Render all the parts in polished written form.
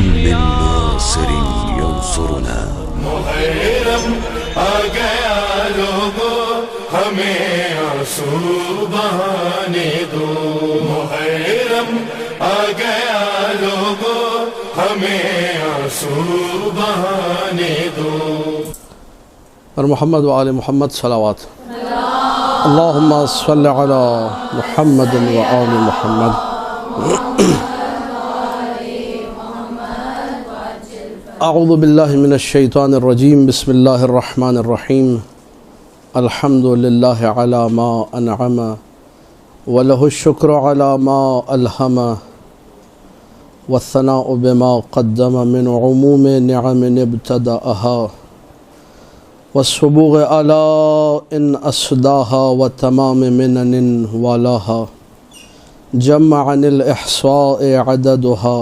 من ناصر ينصرنا محرم آ گیا لوگوں ہمیں آنسو بہانے دو محرم آ گیا لوگوں ہمیں آنسو بہانے دو اور محمد و آل محمد صلوات اللہم صلی علی محمد و آل محمد اعوذ باللہ من الشیطان الرجیم بسم اللہ الرحمن الرحیم الحمد للہ علی ما انعم ولہ الشکر علی ما الہم والثناء بما قدم من عموم نعم ابتدأها والصبوغ على ان اسداها وتمام منن والاها جمع عن الاحصاء عددها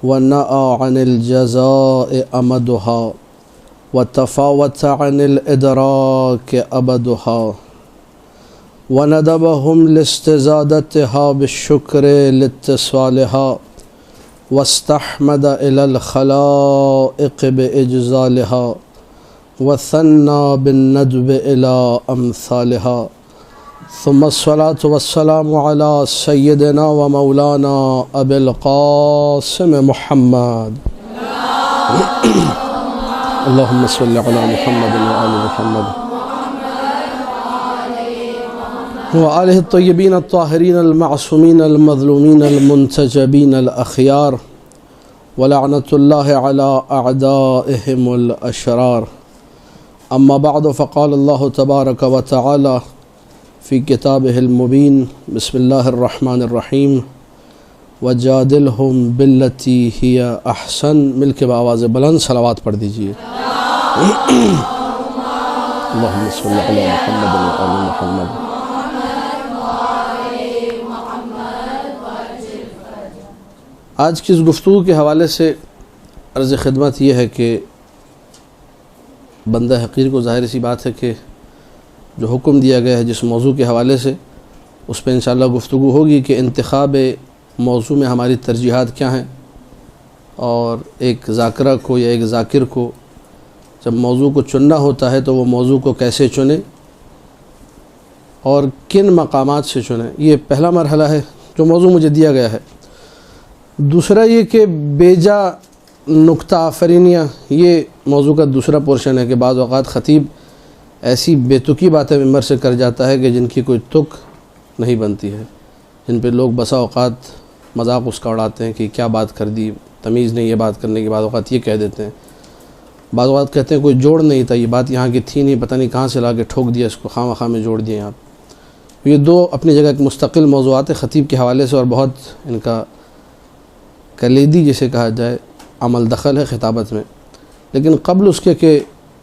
ونأى عن الجزاء أمدها وتفاوت عن الإدراك أبدها وندبهم لاستزادتها بالشكر لاتصالها واستحمد إلى الخلائق بإجزالها وثنى بالندب إلى أمثالها ثم الصلاة والسلام على سيدنا ومولانا أبي القاسم محمد اللهم صل على محمد وآل محمد وآله الطيبين الطاهرين المعصومين المظلومين المنتجبين الأخيار ولعنة الله على أعدائهم الأشرار أما بعد فقال الله تبارك وتعالى فی کتابہ المبین بسم اللہ الرحمن الرحیم وجادلہم باللتی ہی احسن مل کے بآواز بلند صلوات پڑھ دیجئے اللہم صلی علی محمد و آل محمد آج کی اس گفتگو کے حوالے سے عرض خدمت یہ ہے کہ بندہ حقیر کو ظاہر سی بات ہے کہ جو حکم دیا گیا ہے جس موضوع کے حوالے سے اس پہ انشاءاللہ گفتگو ہوگی کہ انتخاب موضوع میں ہماری ترجیحات کیا ہیں اور ایک ذاکرہ کو یا ایک ذاکر کو جب موضوع کو چننا ہوتا ہے تو وہ موضوع کو کیسے چنے اور کن مقامات سے چنے یہ پہلا مرحلہ ہے جو موضوع مجھے دیا گیا ہے دوسرا یہ کہ بیجا نکتہ آفرینیاں یہ موضوع کا دوسرا پورشن ہے کہ بعض اوقات خطیب ایسی بے تکی باتیں ممبر سے کر جاتا ہے کہ جن کی کوئی تک نہیں بنتی ہے جن پہ لوگ بسا اوقات مذاق اس کا اڑاتے ہیں کہ کیا بات کر دی تمیز نہیں یہ بات کرنے کی بعض اوقات یہ کہہ دیتے ہیں بعض اوقات کہتے ہیں کوئی جوڑ نہیں تھا یہ بات یہاں کی تھی نہیں پتہ نہیں کہاں سے لا کے ٹھوک دیا اس کو خواہ مخواہ میں جوڑ دیے آپ یہ دو اپنی جگہ ایک مستقل موضوعات ہیں خطیب کے حوالے سے اور بہت ان کا کلیدی جسے کہا جائے عمل دخل ہے خطابت میں لیکن قبل اس کے کہ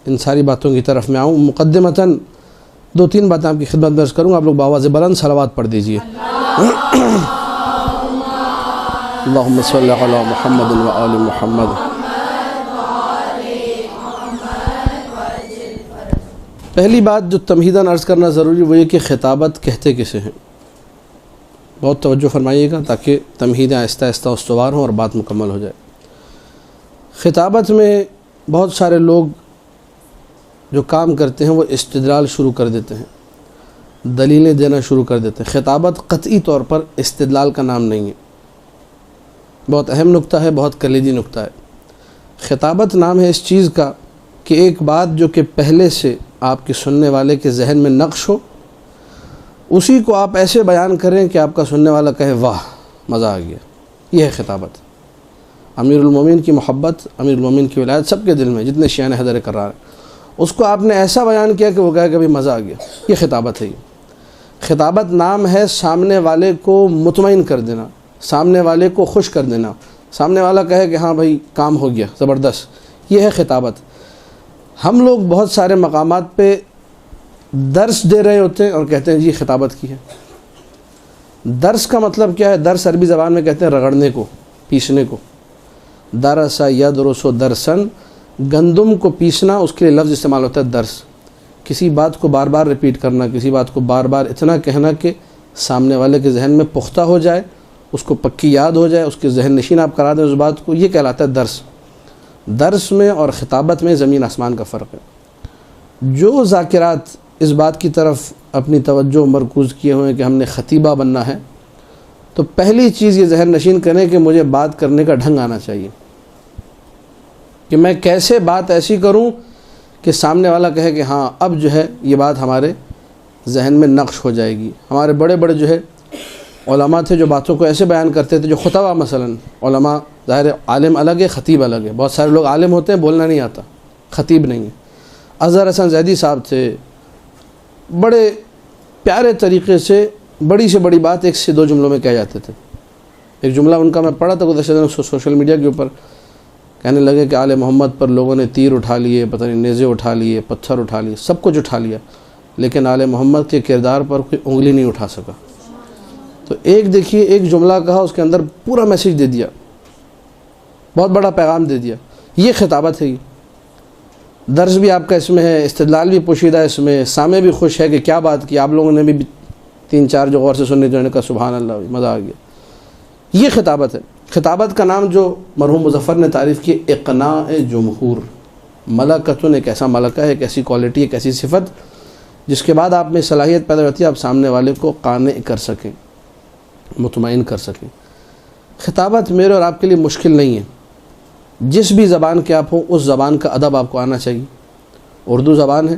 ان ساری باتوں کی طرف میں آؤں مقدمتاً دو تین باتیں آپ کی خدمت میں عرض کروں گا آپ لوگ بآواز بلند صلوات پڑھ دیجئے اللہم صلی علی محمد و آل محمد پہلی بات جو تمہیداً عرض کرنا ضروری وہ یہ کہ خطابت کہتے کسے ہیں بہت توجہ فرمائیے گا تاکہ تمہیدیں آہستہ آہستہ استوار ہوں اور بات مکمل ہو جائے خطابت میں بہت سارے لوگ جو کام کرتے ہیں وہ استدلال شروع کر دیتے ہیں دلیلیں دینا شروع کر دیتے ہیں خطابت قطعی طور پر استدلال کا نام نہیں ہے بہت اہم نکتہ ہے بہت کلیدی نکتہ ہے خطابت نام ہے اس چیز کا کہ ایک بات جو کہ پہلے سے آپ کے سننے والے کے ذہن میں نقش ہو اسی کو آپ ایسے بیان کریں کہ آپ کا سننے والا کہے واہ مزہ آ گیا یہ ہے خطابت امیر المومنین کی محبت امیر المومنین کی ولایت سب کے دل میں جتنے شیعہ حیدر کرار ہیں اس کو آپ نے ایسا بیان کیا کہ وہ کہے کہ بھی مزہ آ گیا یہ خطابت ہے خطابت نام ہے سامنے والے کو مطمئن کر دینا سامنے والے کو خوش کر دینا سامنے والا کہے کہ ہاں بھائی کام ہو گیا زبردست یہ ہے خطابت ہم لوگ بہت سارے مقامات پہ درس دے رہے ہوتے ہیں اور کہتے ہیں جی خطابت کی ہے درس کا مطلب کیا ہے درس عربی زبان میں کہتے ہیں رگڑنے کو پیسنے کو درسا یدرسو درسن گندم کو پیسنا اس کے لیے لفظ استعمال ہوتا ہے درس کسی بات کو بار بار ریپیٹ کرنا کسی بات کو بار بار اتنا کہنا کہ سامنے والے کے ذہن میں پختہ ہو جائے اس کو پکی یاد ہو جائے، اس کے ذہن نشین آپ کرا دیں اس بات کو، یہ کہلاتا ہے درس۔ درس میں اور خطابت میں زمین آسمان کا فرق ہے۔ جو ذاکرات اس بات کی طرف اپنی توجہ مرکوز کیے ہوئے ہیں کہ ہم نے خطیبہ بننا ہے، تو پہلی چیز یہ ذہن نشین کریں کہ مجھے بات کرنے کا ڈھنگ آنا چاہیے، کہ میں کیسے بات ایسی کروں کہ سامنے والا کہے کہ ہاں اب جو ہے یہ بات ہمارے ذہن میں نقش ہو جائے گی۔ ہمارے بڑے بڑے جو ہے علماء تھے جو باتوں کو ایسے بیان کرتے تھے، جو خطبہ مثلا، علماء ظاہر عالم الگ ہے، خطیب الگ ہے۔ بہت سارے لوگ عالم ہوتے ہیں بولنا نہیں آتا، خطیب نہیں ہے۔ اظہر حسن زیدی صاحب تھے، بڑے پیارے طریقے سے بڑی سے بڑی بات ایک سے دو جملوں میں کہہ جاتے تھے۔ ایک جملہ ان کا میں پڑھا تھا گزشتہ دنوں سوشل میڈیا کے اوپر، کہنے لگے کہ آل محمد پر لوگوں نے تیر اٹھا لیے، پتہ نہیں نیزے اٹھا لیے، پتھر اٹھا لیے، سب کچھ اٹھا لیا، لیکن آل محمد کے کردار پر کوئی انگلی نہیں اٹھا سکا۔ تو ایک دیکھیے، ایک جملہ کہا، اس کے اندر پورا میسیج دے دیا، بہت بڑا پیغام دے دیا۔ یہ خطابت ہے، یہ درس بھی آپ کا اس میں ہے، استدلال بھی پوشیدہ ہے اس میں، سامع بھی خوش ہے کہ کیا بات کی، آپ لوگوں نے بھی تین چار جو غور سے سننے جو نے کہا سبحان اللہ، مزہ آ گیا۔ یہ خطابت ہے۔ خطابت کا نام جو مرحوم مظفر نے تعریف کی، اقناع جمہور، ملکتن، ایک ایسا ملکہ ہے، ایک ایسی کوالٹی، ایک ایسی صفت جس کے بعد آپ میں صلاحیت پیدا ہوتی ہے آپ سامنے والے کو قانع کر سکیں، مطمئن کر سکیں۔ خطابت میرے اور آپ کے لیے مشکل نہیں ہے، جس بھی زبان کے آپ ہوں اس زبان کا ادب آپ کو آنا چاہیے۔ اردو زبان ہے،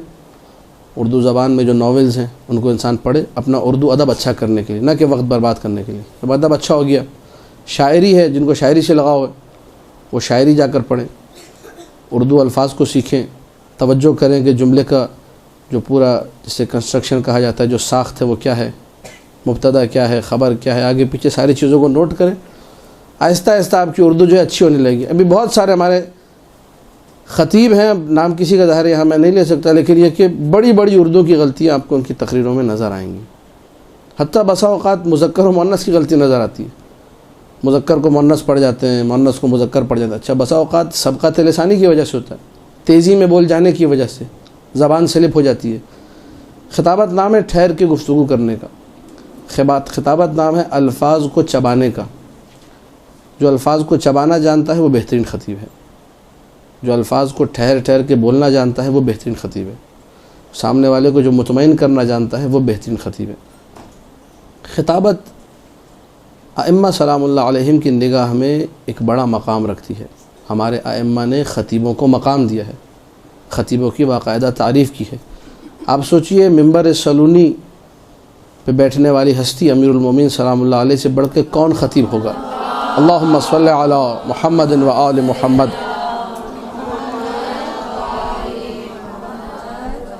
اردو زبان میں جو ناولز ہیں ان کو انسان پڑھے اپنا اردو ادب اچھا کرنے کے لیے، نہ کہ وقت برباد کرنے کے لیے۔ جب ادب اچھا ہو گیا، شاعری ہے، جن کو شاعری سے لگاؤ ہے وہ شاعری جا کر پڑھیں، اردو الفاظ کو سیکھیں، توجہ کریں کہ جملے کا جو پورا جسے کنسٹرکشن کہا جاتا ہے، جو ساخت ہے وہ کیا ہے، مبتدا کیا ہے، خبر کیا ہے، آگے پیچھے ساری چیزوں کو نوٹ کریں۔ آہستہ آہستہ آپ کی اردو جو ہے اچھی ہونے لگی۔ ابھی بہت سارے ہمارے خطیب ہیں، نام کسی کا ظاہر یہاں میں نہیں لے سکتا، لیکن یہ کہ بڑی بڑی اردو کی غلطیاں آپ کو ان کی تقریروں میں نظر آئیں گی۔ حتیٰ بسا اوقات مذکر و مؤنث کی غلطی نظر آتی ہے، مذکر کو مؤنث پڑھ جاتے ہیں، مؤنث کو مذکر پڑھ جاتے ہیں۔ اچھا، بسا اوقات سبقت لسانی کی وجہ سے ہوتا ہے، تیزی میں بول جانے کی وجہ سے زبان سلپ ہو جاتی ہے۔ خطابت نام ہے ٹھہر کے گفتگو کرنے کا، خطابت نام ہے الفاظ کو چبانے کا۔ جو الفاظ کو چبانا جانتا ہے وہ بہترین خطیب ہے، جو الفاظ کو ٹھہر ٹھہر کے بولنا جانتا ہے وہ بہترین خطیب ہے، سامنے والے کو جو مطمئن کرنا جانتا ہے وہ بہترین خطیب ہے۔ خطابت ائمہ سلام اللہ علیہم کی نگاہ میں ایک بڑا مقام رکھتی ہے۔ ہمارے ائمہ نے خطیبوں کو مقام دیا ہے، خطیبوں کی باقاعدہ تعریف کی ہے۔ آپ سوچئے ممبر سلونی پہ بیٹھنے والی ہستی امیر المومنین سلام اللہ علیہ سے بڑھ کے کون خطیب ہوگا؟ اللہم صلی علی محمد و آل محمد۔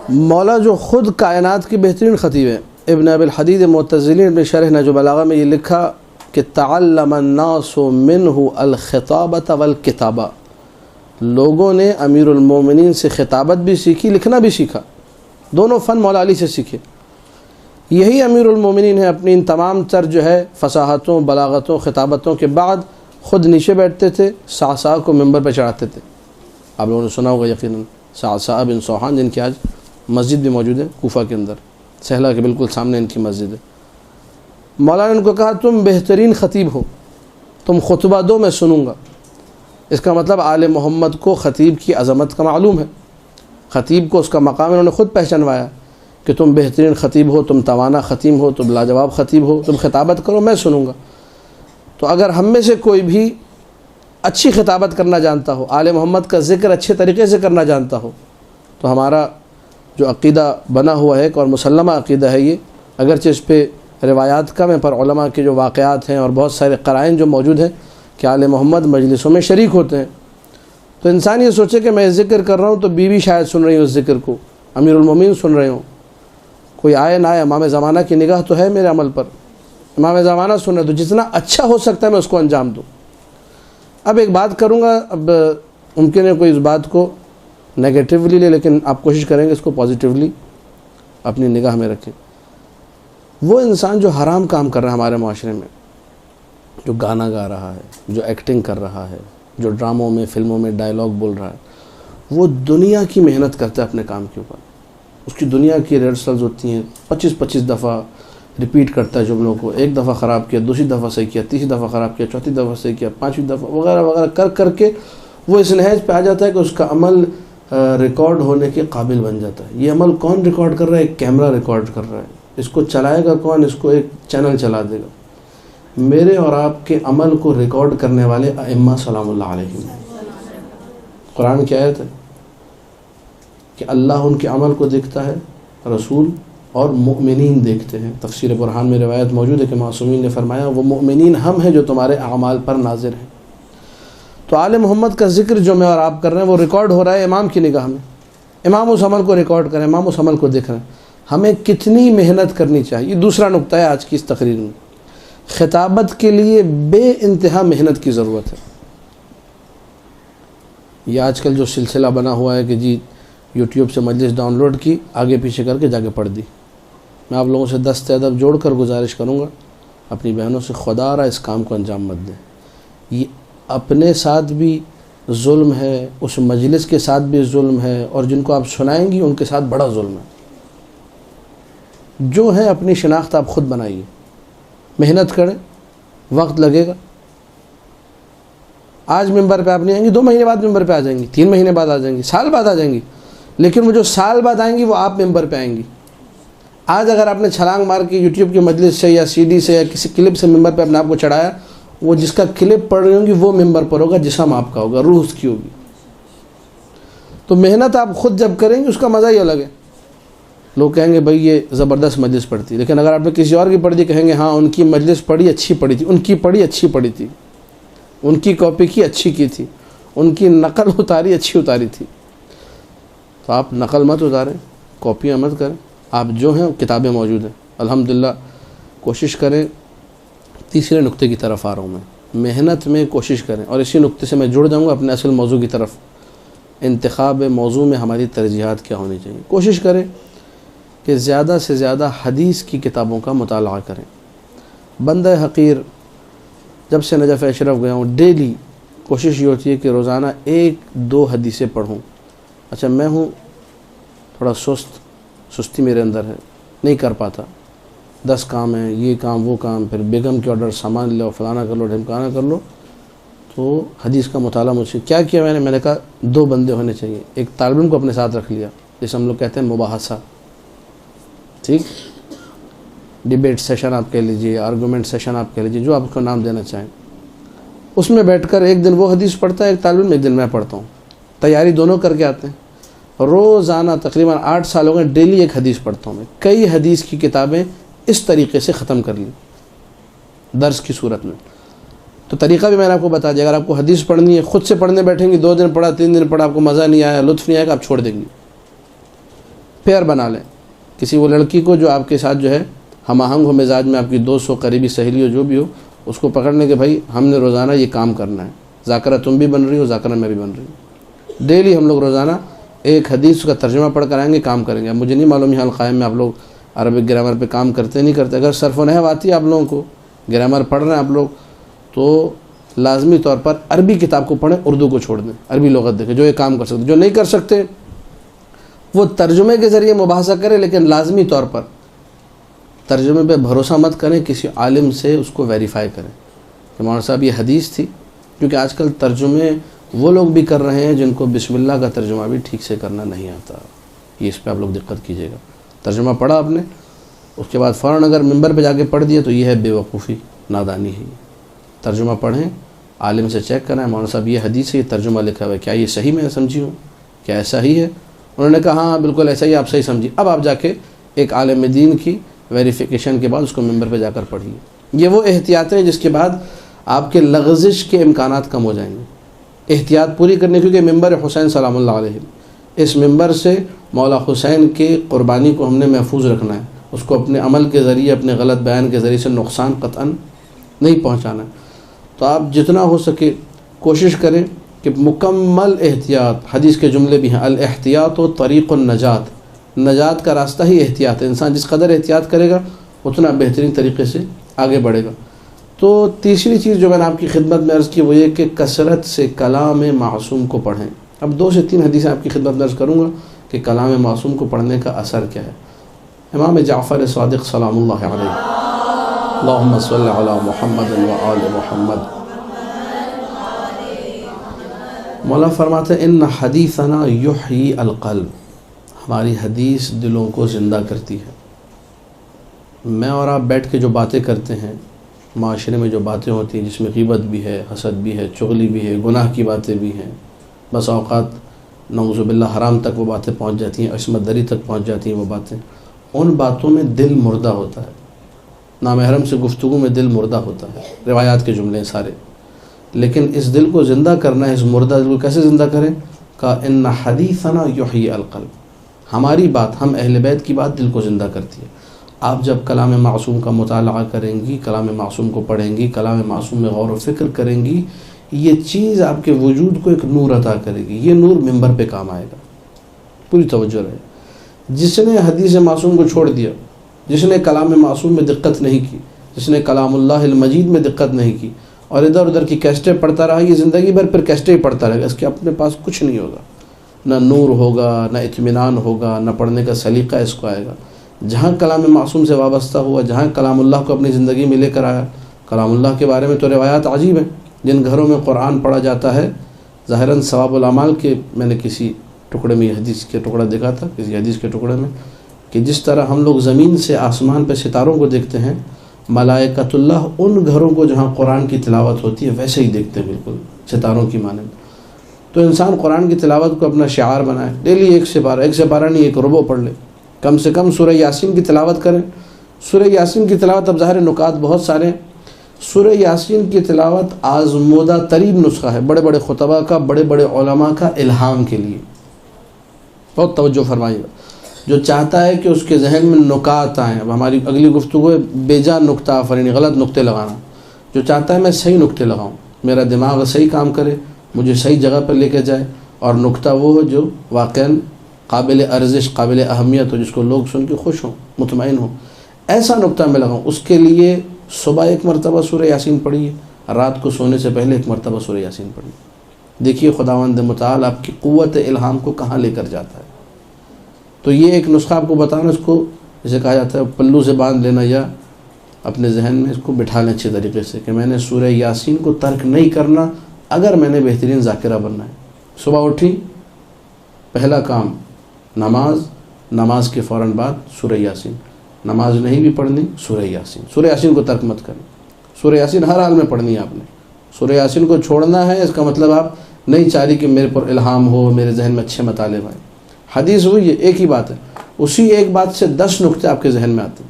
مولا جو خود کائنات کی بہترین خطیب ہے، ابن ابی الحدید معتزلی نے شرح نہج البلاغہ میں یہ لکھا کہ تعلم الناس منہ الخطابۃ والکتابہ، لوگوں نے امیر المومنین سے خطابت بھی سیکھی، لکھنا بھی سیکھا، دونوں فن مولا علی سے سیکھے۔ یہی امیر المومنین ہے، اپنی ان تمام تر جو ہے فصاحتوں، بلاغتوں، خطابتوں کے بعد خود نیچے بیٹھتے تھے، صعصع کو ممبر پہ چڑھاتے تھے۔ آپ لوگوں نے سنا ہوگا یقیناً صعصع بن صوحان، جن کی آج مسجد بھی موجود ہے کوفہ کے اندر، سہلا کے بالکل سامنے ان کی مسجد ہے۔ مولانا نے ان کو کہا تم بہترین خطیب ہو، تم خطبہ دو، میں سنوں گا۔ اس کا مطلب آل محمد کو خطیب کی عظمت کا معلوم ہے، خطیب کو اس کا مقام انہوں نے خود پہچانوایا کہ تم بہترین خطیب ہو، تم توانا خطیب ہو، تم لاجواب خطیب ہو، تم خطابت کرو، میں سنوں گا۔ تو اگر ہم میں سے کوئی بھی اچھی خطابت کرنا جانتا ہو، آل محمد کا ذکر اچھے طریقے سے کرنا جانتا ہو، تو ہمارا جو عقیدہ بنا ہوا ہے اور مسلمہ عقیدہ ہے یہ، اگرچہ اس پہ روایات کم ہیں پر علماء کے جو واقعات ہیں اور بہت سارے قرائن جو موجود ہیں کہ آل محمد مجلسوں میں شریک ہوتے ہیں، تو انسان یہ سوچے کہ میں ذکر کر رہا ہوں تو بیوی شاید سن رہی ہوں اس ذکر کو، امیر المومنین سن رہے ہوں، کوئی آئے نہ آئے، امام زمانہ کی نگاہ تو ہے میرے عمل پر، امام زمانہ سن رہے، تو جتنا اچھا ہو سکتا ہے میں اس کو انجام دوں۔ اب ایک بات کروں گا، اب ممکن ہے کوئی اس بات کو نیگیٹیولی لے، لیکن آپ کوشش کریں گے اس کو پازیٹیولی اپنی نگاہ میں رکھیں۔ وہ انسان جو حرام کام کر رہا ہے ہمارے معاشرے میں، جو گانا گا رہا ہے، جو ایکٹنگ کر رہا ہے، جو ڈراموں میں فلموں میں ڈائلاگ بول رہا ہے، وہ دنیا کی محنت کرتا ہے اپنے کام کے اوپر، اس کی دنیا کی ریہرسلز ہوتی ہیں 25 دفعہ، ریپیٹ کرتا ہے جملوں کو، ایک دفعہ خراب کیا، دوسری دفعہ صحیح کیا، تیسری دفعہ خراب کیا، چوتھی دفعہ صحیح کیا، پانچویں دفعہ وغیرہ وغیرہ کر کر کے وہ اس نہج پہ آ جاتا ہے کہ اس کا عمل ریکارڈ ہونے کے قابل بن جاتا ہے۔ یہ عمل کون ریکارڈ کر رہا ہے؟ ایک کیمرہ ریکارڈ کر رہا ہے۔ اس کو چلائے گا کون؟ اس کو ایک چینل چلا دے گا۔ میرے اور آپ کے عمل کو ریکارڈ کرنے والے ائمہ سلام اللہ علیہم، قرآن کی آیت ہے کہ اللہ ان کے عمل کو دیکھتا ہے، رسول اور مؤمنین دیکھتے ہیں۔ تفسیر برہان میں روایت موجود ہے کہ معصومین نے فرمایا وہ مؤمنین ہم ہیں جو تمہارے اعمال پر ناظر ہیں۔ تو آل محمد کا ذکر جو میں اور آپ کر رہے ہیں وہ ریکارڈ ہو رہا ہے امام کی نگاہ میں، امام اس عمل کو ریکارڈ کریں، امام اس عمل کو دیکھ رہے ہیں۔ ہمیں کتنی محنت کرنی چاہیے، دوسرا نقطہ ہے آج کی اس تقریر میں۔ خطابت کے لیے بے انتہا محنت کی ضرورت ہے۔ یہ آج کل جو سلسلہ بنا ہوا ہے کہ جی یوٹیوب سے مجلس ڈاؤن لوڈ کی، آگے پیچھے کر کے جا کے پڑھ دی، میں آپ لوگوں سے دست ادب جوڑ کر گزارش کروں گا اپنی بہنوں سے، خدا را اس کام کو انجام مت دیں۔ یہ اپنے ساتھ بھی ظلم ہے، اس مجلس کے ساتھ بھی ظلم ہے، اور جن کو آپ سنائیں گی ان کے ساتھ بڑا ظلم ہے۔ جو ہے اپنی شناخت آپ خود بنائیے، محنت کریں، وقت لگے گا۔ آج ممبر پہ آپ نہیں آئیں گی، 2 مہینے بعد ممبر پہ آ جائیں گی، 3 مہینے بعد آ جائیں گی، سال بعد آ جائیں گی، لیکن وہ جو سال بعد آئیں گی وہ آپ ممبر پہ آئیں گی۔ آج اگر آپ نے چھلانگ مار کے یوٹیوب کی مجلس سے یا CD سے یا کسی کلپ سے ممبر پہ اپنے آپ کو چڑھایا، وہ جس کا کلپ پڑھ رہی ہوں گی وہ ممبر پر ہوگا، جسم آپ کا ہوگا، روح اس کی ہوگی۔ تو محنت آپ خود جب کریں گے اس کا مزہ ہی الگ ہے۔ لوگ کہیں گے بھائی یہ زبردست مجلس پڑھتی، لیکن اگر آپ نے کسی اور کی پڑھ دی کہیں گے ہاں ان کی مجلس پڑھی اچھی پڑھی تھی، ان کی پڑھی اچھی پڑھی تھی، ان کی کاپی کی اچھی کی تھی، ان کی نقل اتاری اچھی اتاری تھی۔ تو آپ نقل مت اتاریں، کاپیاں مت کریں، آپ جو ہیں کتابیں موجود ہیں الحمدللہ۔ کوشش کریں، تیسرے نقطے کی طرف آ رہا ہوں میں، محنت میں کوشش کریں، اور اسی نقطے سے میں جڑ جاؤں گا اپنے اصل موضوع کی طرف۔ انتخاب موضوع میں ہماری ترجیحات کیا ہونی چاہیے؟ کوشش کریں کہ زیادہ سے زیادہ حدیث کی کتابوں کا مطالعہ کریں۔ بندہ حقیر جب سے نجف اشرف گیا ہوں ڈیلی کوشش یہ ہوتی ہے کہ روزانہ 1-2 حدیثیں پڑھوں۔ اچھا میں ہوں تھوڑا سستی میرے اندر ہے، نہیں کر پاتا، 10 کام ہیں، یہ کام وہ کام، پھر بیگم کے آرڈر، سامان لو، فلانا کر لو، ڈھمکانا کر لو۔ تو حدیث کا مطالعہ مجھ سے کیا کیا میں نے کہا 2 بندے ہونے چاہیے۔ ایک طالب علم کو اپنے ساتھ رکھ لیا، جسے ہم لوگ کہتے ہیں مباحثہ، ٹھیک، ڈیبیٹ سیشن آپ کہہ لیجئے، آرگومنٹ سیشن آپ کہہ لیجئے، جو آپ کو نام دینا چاہیں۔ اس میں بیٹھ کر ایک دن وہ حدیث پڑھتا ہے ایک طالب علم، ایک دن میں پڑھتا ہوں، تیاری دونوں کر کے آتے ہیں۔ روزانہ تقریباً 8 سال ہو گئے ڈیلی ایک حدیث پڑھتا ہوں میں۔ کئی حدیث کی کتابیں اس طریقے سے ختم کر لی درس کی صورت میں۔ تو طریقہ بھی میں نے آپ کو بتا دیا، اگر آپ کو حدیث پڑھنی ہے خود سے پڑھنے بیٹھیں گی، 2 دن پڑھا 3 دن پڑھا، آپ کو مزہ نہیں آیا، لطف نہیں آیا کہ آپ چھوڑ دیں گی۔ پیئر بنا لیں، کسی وہ لڑکی کو جو آپ کے ساتھ جو ہے ہم آہنگ ہو مزاج میں، آپ کی دوست ہو، قریبی سہیلی ہو، جو بھی ہو، اس کو پکڑنے کے بھائی ہم نے روزانہ یہ کام کرنا ہے، ذاکرہ تم بھی بن رہی ہو، ذاکرہ میں بھی بن رہی ہوں۔ ڈیلی ہم لوگ روزانہ ایک حدیث کا ترجمہ پڑھ کر آئیں گے، کام کریں گے۔ اب مجھے نہیں معلوم یہاں القائم میں آپ لوگ عربک گرامر پہ کام کرتے نہیں کرتے، اگر صرف و نحو آتی ہے آپ لوگوں کو، گرامر پڑھ رہے ہیں آپ لوگ، تو لازمی طور پر عربی کتاب کو پڑھیں، اردو کو چھوڑ دیں، عربی لغت دیکھیں، جو یہ کام کر سکتے۔ جو نہیں کر سکتے وہ ترجمے کے ذریعے مباحثہ کریں، لیکن لازمی طور پر ترجمے پہ بھروسہ مت کریں، کسی عالم سے اس کو ویریفائی کریں کہ مولانا صاحب یہ حدیث تھی، کیونکہ آج کل ترجمے وہ لوگ بھی کر رہے ہیں جن کو بسم اللہ کا ترجمہ بھی ٹھیک سے کرنا نہیں آتا۔ یہ اس پہ آپ لوگ دقت کیجیے گا۔ ترجمہ پڑھا آپ نے، اس کے بعد فوراً اگر ممبر پہ جا کے پڑھ دیے تو یہ ہے بے وقوفی، نادانی ہے۔ ترجمہ پڑھیں، عالم سے چیک کریں، مولانا صاحب یہ حدیث ہے، یہ ترجمہ لکھا ہوا ہے، کیا یہ صحیح میں سمجھی ہوں، کیا ایسا ہی ہے؟ انہوں نے کہا ہاں بالکل ایسا ہی، آپ صحیح سمجھی۔ اب آپ جا کے ایک عالم دین کی ویریفیکیشن کے بعد اس کو ممبر پہ جا کر پڑھیے۔ یہ وہ احتیاطیں ہیں جس کے بعد آپ کے لغزش کے امکانات کم ہو جائیں گے۔ احتیاط پوری کرنے، کیونکہ ممبر حسین سلام اللہ علیہ، اس ممبر سے مولا حسین کے قربانی کو ہم نے محفوظ رکھنا ہے، اس کو اپنے عمل کے ذریعے، اپنے غلط بیان کے ذریعے سے نقصان قطعاً نہیں پہنچانا ہے۔ تو آپ جتنا ہو سکے کوشش کریں کہ مکمل احتیاط، حدیث کے جملے بھی ہیں، الاحتیاط و طریق النجات، نجات کا راستہ ہی احتیاط ہے۔ انسان جس قدر احتیاط کرے گا اتنا بہترین طریقے سے آگے بڑھے گا۔ تو تیسری چیز جو میں نے آپ کی خدمت میں عرض کی وہ یہ کہ کثرت سے کلام معصوم کو پڑھیں۔ اب 2 سے 3 حدیثیں آپ کی خدمت میں عرض کروں گا کہ کلام معصوم کو پڑھنے کا اثر کیا ہے۔ امام جعفر صادق سلام اللہ علیہ، اللہم صلی علی محمد و آل محمد، مولا فرماتے ہیں ان حدیثنا یحیی القلب، ہماری حدیث دلوں کو زندہ کرتی ہے۔ میں اور آپ بیٹھ کے جو باتیں کرتے ہیں، معاشرے میں جو باتیں ہوتی ہیں جس میں غیبت بھی ہے، حسد بھی ہے، چغلی بھی ہے، گناہ کی باتیں بھی ہیں، بس اوقات نعوذ باللہ حرام تک وہ باتیں پہنچ جاتی ہیں، عصمت دری تک پہنچ جاتی ہیں وہ باتیں، ان باتوں میں دل مردہ ہوتا ہے، نامحرم سے گفتگو میں دل مردہ ہوتا ہے، روایات کے جملے سارے، لیکن اس دل کو زندہ کرنا ہے، اس مردہ دل کو کیسے زندہ کریں؟ کہا ان حدیثنا یحیی القلب، ہماری بات، ہم اہل بیت کی بات دل کو زندہ کرتی ہے۔ آپ جب کلام معصوم کا مطالعہ کریں گی، کلام معصوم کو پڑھیں گی، کلام معصوم میں غور و فکر کریں گی، یہ چیز آپ کے وجود کو ایک نور عطا کرے گی، یہ نور منبر پہ کام آئے گا۔ پوری توجہ رہے، جس نے حدیث معصوم کو چھوڑ دیا، جس نے کلام معصوم میں دقت نہیں کی، جس نے کلام اللہ المجید میں دقت نہیں کی اور ادھر ادھر کی کیسٹیں پڑھتا رہا، یہ زندگی بھر پھر کیسٹیں ہی پڑھتا رہے گا، اس کے اپنے پاس کچھ نہیں ہوگا، نہ نور ہوگا، نہ اطمینان ہوگا، نہ پڑھنے کا سلیقہ اس کو آئے گا۔ جہاں کلام معصوم سے وابستہ ہوا، جہاں کلام اللہ کو اپنی زندگی میں لے کر آیا، کلام اللہ کے بارے میں تو روایات عجیب ہیں، جن گھروں میں قرآن پڑھا جاتا ہے ظاہراً ثواب الاعمال کے، میں نے کسی ٹکڑے میں یہ حدیث کے ٹکڑا دیکھا تھا، کسی حدیث کے ٹکڑے میں، کہ جس طرح ہم لوگ زمین سے آسمان پہ ستاروں کو دیکھتے ہیں، ملائکۃ اللہ ان گھروں کو جہاں قرآن کی تلاوت ہوتی ہے ویسے ہی دیکھتے ہیں، بالکل ستاروں کی مانند۔ تو انسان قرآن کی تلاوت کو اپنا شعار بنائے، ڈیلی ایک سپارہ نہیں، ایک ربع پڑھ لے، کم سے کم سورہ یاسین کی تلاوت کریں۔ سورہ یاسین کی تلاوت، اب ظاہر نکات بہت سارے ہیں، سورہ یاسین کی تلاوت آزمودہ ترین نسخہ ہے بڑے بڑے خطبہ کا، بڑے بڑے علماء کا الہام کے لیے، بہت توجہ فرمائیے گا۔ جو چاہتا ہے کہ اس کے ذہن میں نکات آئیں، اب ہماری اگلی گفتگو ہے بے جان نکتہ آفرینی، غلط نکتے لگانا، جو چاہتا ہے میں صحیح نکتے لگاؤں، میرا دماغ صحیح کام کرے، مجھے صحیح جگہ پر لے کے جائے، اور نکتہ وہ ہو جو واقعاً قابل ارزش، قابل اہمیت ہو، جس کو لوگ سن کے خوش ہوں، مطمئن ہوں، ایسا نکتہ میں لگاؤں۔ اس کے لیے صبح ایک مرتبہ سورہ یاسین پڑھیے، رات کو سونے سے پہلے ایک مرتبہ سورہ یاسین پڑھیے، دیکھیے خداوند متعال آپ کی قوت الہام کو کہاں لے کر جاتا ہے۔ تو یہ ایک نسخہ آپ کو بتانا، اس کو جسے کہا جاتا ہے پلو سے باندھ لینا، یا اپنے ذہن میں اس کو بٹھا لیں اچھے طریقے سے کہ میں نے سورہ یاسین کو ترک نہیں کرنا اگر میں نے بہترین ذاکرہ بننا ہے۔ صبح اٹھی، پہلا کام نماز کے فوراً بعد سورہ یاسین، نماز نہیں بھی پڑھنی سورہ یاسین، سورہ یاسین کو ترک مت کریں، سورہ یاسین ہر حال میں پڑھنی ہے آپ نے۔ سورہ یاسین کو چھوڑنا ہے، اس کا مطلب آپ نہیں چاہ رہی کہ میرے پر الہام ہو، میرے ذہن میں اچھے مطالب آئے۔ حدیث ہوئی ہے، ایک ہی بات ہے، اسی ایک بات سے 10 نقطے آپ کے ذہن میں آتے ہیں۔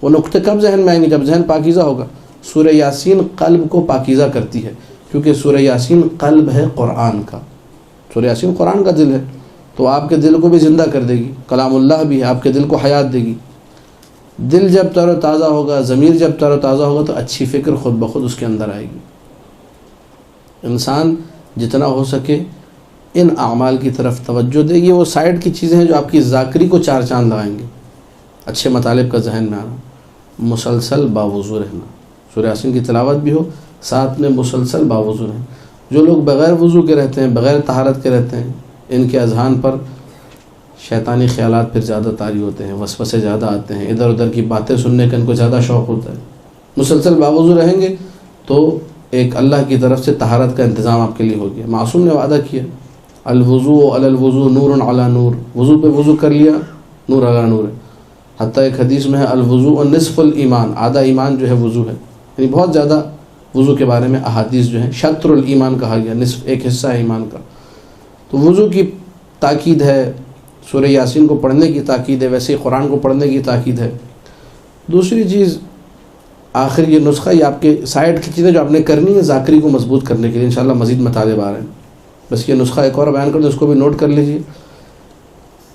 وہ نقطے کب ذہن میں آئیں گے؟ جب ذہن پاکیزہ ہوگا۔ سورہ یاسین قلب کو پاکیزہ کرتی ہے، کیونکہ سورہ یاسین قلب ہے قرآن کا، سورہ یاسین قرآن کا دل ہے، تو آپ کے دل کو بھی زندہ کر دے گی، کلام اللہ بھی ہے، آپ کے دل کو حیات دے گی۔ دل جب تر و تازہ ہوگا، ضمیر جب تر و تازہ ہوگا، تو اچھی فکر خود بخود اس کے اندر آئے گی۔ انسان جتنا ہو سکے ان اعمال کی طرف توجہ دے، یہ وہ سائڈ کی چیزیں ہیں جو آپ کی ذاکری کو 4 چاند لگائیں گے۔ اچھے مطالب کا ذہن میں آنا، مسلسل باوضو رہنا، سورہ یاسین کی تلاوت بھی ہو، ساتھ میں مسلسل باوضو رہیں۔ جو لوگ بغیر وضو کے رہتے ہیں، بغیر طہارت کے رہتے ہیں، ان کے اذہان پر شیطانی خیالات پھر زیادہ طاری ہوتے ہیں، وسوسے زیادہ آتے ہیں، ادھر ادھر کی باتیں سننے کا ان کو زیادہ شوق ہوتا ہے۔ مسلسل باوضو رہیں گے تو ایک اللہ کی طرف سے طہارت کا انتظام آپ کے لیے ہو گیا۔ معصوم نے وعدہ کیا، الوضوء علی الوضوء نور علی نور، وضو پہ وضو کر لیا، نور علی نور ہے۔ حتیٰ ایک حدیث میں ہے الوضوء نصف الایمان، آدھا ایمان جو ہے وضو ہے، یعنی بہت زیادہ وضو کے بارے میں احادیث جو ہیں، شطر الایمان کہا گیا، نصف ایک حصہ ہے ایمان کا۔ تو وضو کی تاکید ہے، سورہ یاسین کو پڑھنے کی تاکید ہے، ویسے ہی قرآن کو پڑھنے کی تاکید ہے۔ دوسری چیز آخر یہ نسخہ، یہ آپ کے سائڈ کی چیزیں جو آپ نے کرنی ہے ذاکری کو مضبوط کرنے کے لیے، انشاءاللہ مزید مطالب آ رہے ہیں، بس یہ نسخہ ایک اور بیان کر دیں، اس کو بھی نوٹ کر لیجیے۔